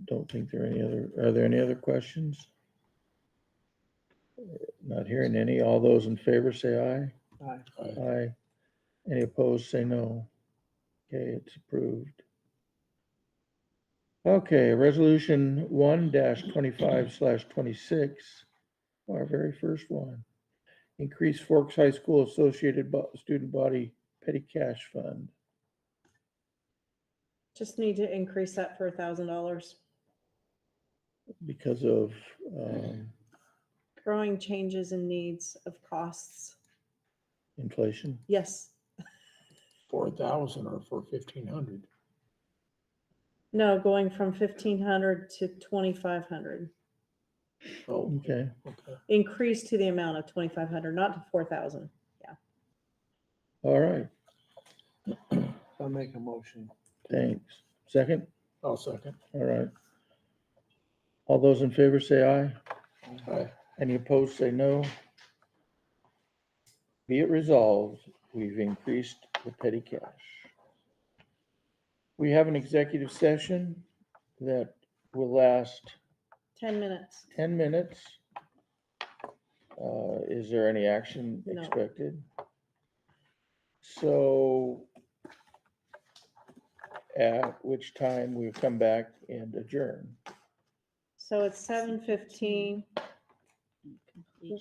S1: Don't think are there any other questions? Not hearing any. All those in favor say aye.
S13: Aye.
S4: Aye.
S1: Aye. Any opposed, say no. Okay, it's approved. Okay, resolution 1-25/26, our very first one. Increase Forks High School Associated Student Body Petty Cash Fund.
S2: Just need to increase that for $1,000.
S1: Because of,
S2: Growing changes in needs of costs.
S1: inflation.
S2: Yes.
S4: 4,000 or for 1,500.
S2: No, going from 1,500 to 2,500.
S4: Oh,
S1: Okay,
S4: okay.
S2: Increase to the amount of 2,500, not to 4,000.
S1: all right,
S13: I'll make a motion.
S1: thanks. Second?
S4: I'll second.
S1: All right. All those in favor say aye.
S4: Aye.
S1: Any opposed, say no. Be it resolved we've increased the petty cash. We have an executive session that will last
S2: 10 minutes.
S1: 10 minutes. Is there any action
S2: No.
S1: expected? So at which time we'll come back and adjourn.
S2: So it's 7:15,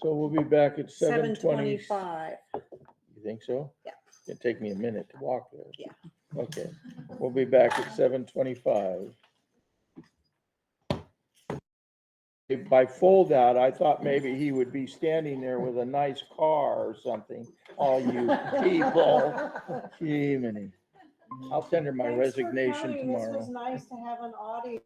S1: So we'll be back at 7:20.
S2: 7:25.
S1: You think so?
S2: Yeah.
S1: It'd take me a minute to walk there.
S2: Yeah.
S1: Okay, we'll be back at 7:25. By fold out, I thought maybe he would be standing there with a nice car or something. All you people, Jiminy. I'll tender my
S2: Thanks for
S1: resignation
S2: coming. This
S1: tomorrow.
S2: was nice to have an audience.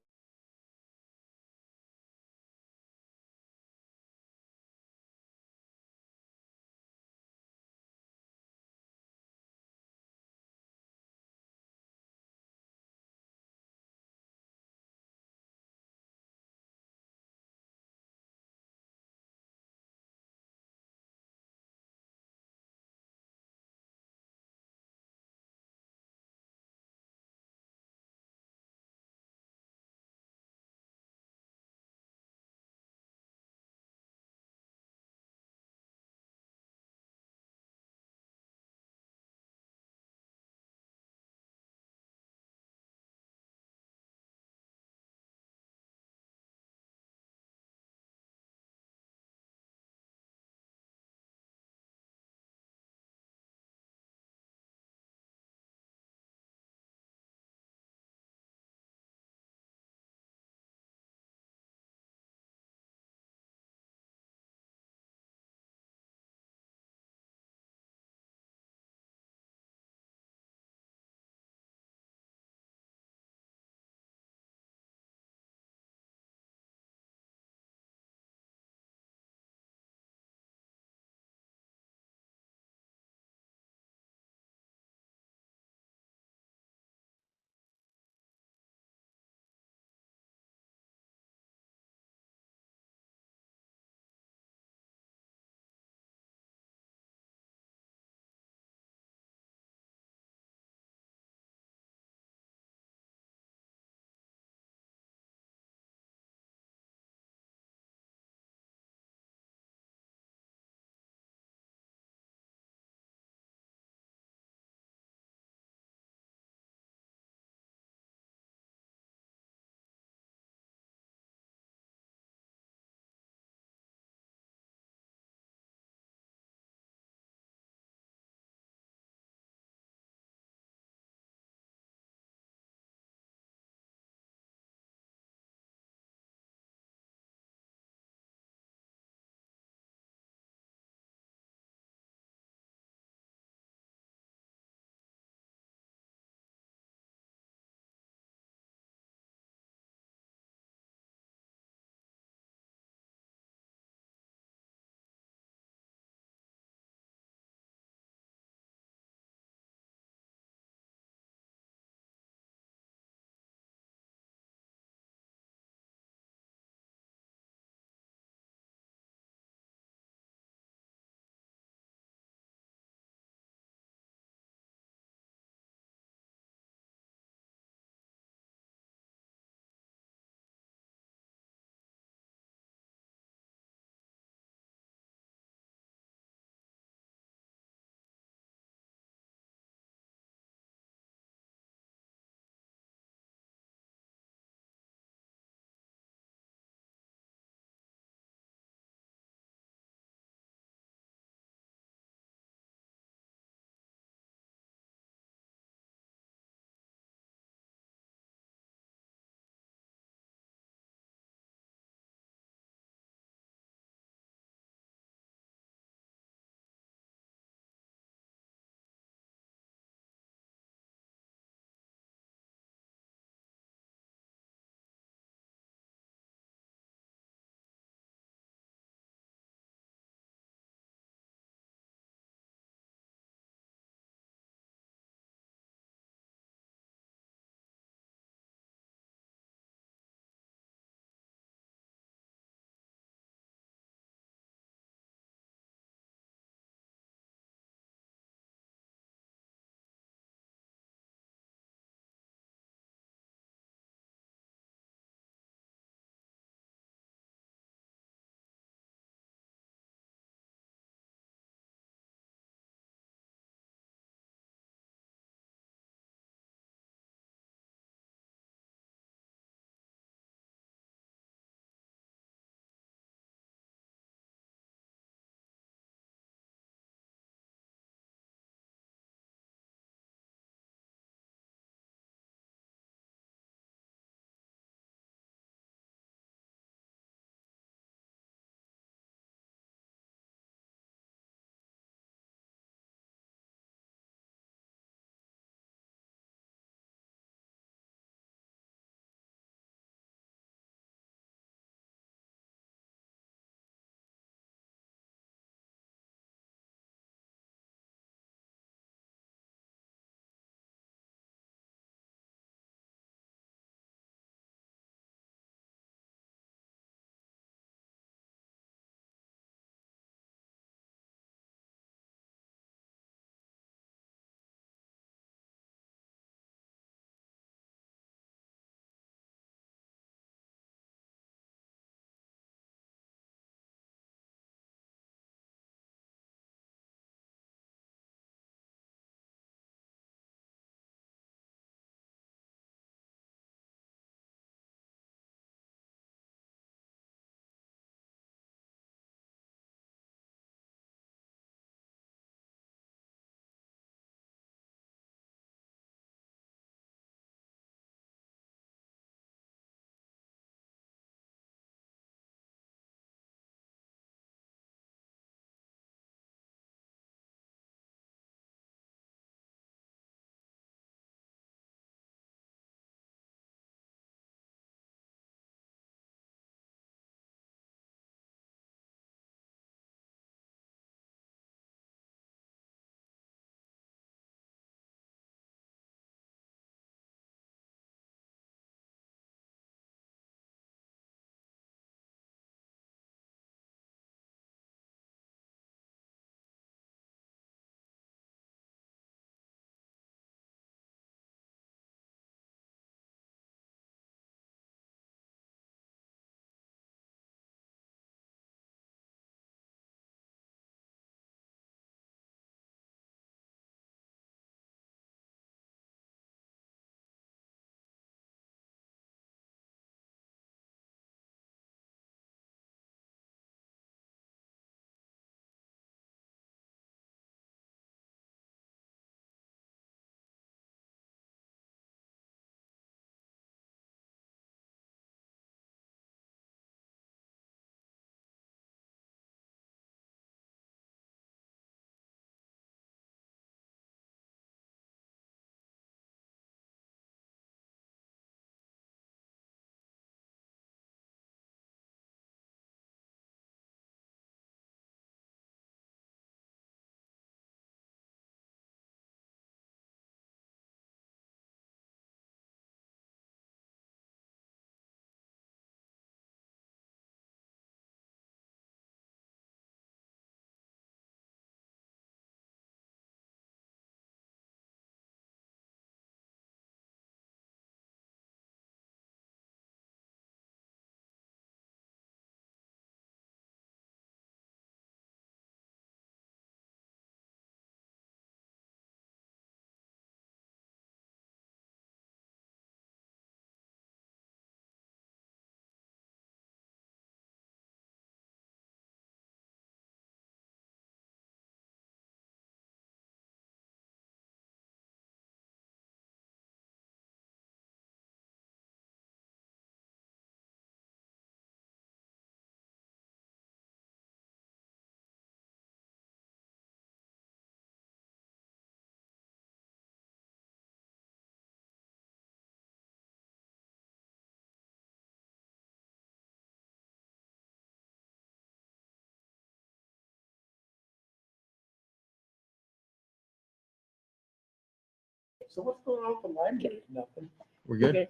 S4: So what's going on with the library? Nothing.
S1: We're good?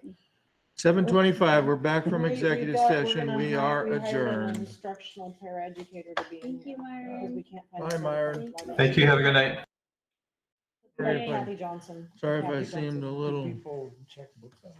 S1: 7:25, we're back from
S2: We've
S1: executive
S2: got- we're
S1: session.
S2: gonna
S1: We
S2: have-
S1: are
S2: we hired an
S1: adjourned.
S2: Instructional paraeducator to be.
S8: Thank you,
S2: Because
S8: Myron.
S2: we can't find.
S1: Bye,
S2: a
S1: Myron.
S2: certified
S10: Thank you. Have a good night.
S1: Sorry if I-
S2: Kathy Johnson.
S1: Sorry if I
S2: Kathy
S1: seemed a
S2: Johnson.
S1: little.
S4: People check books out.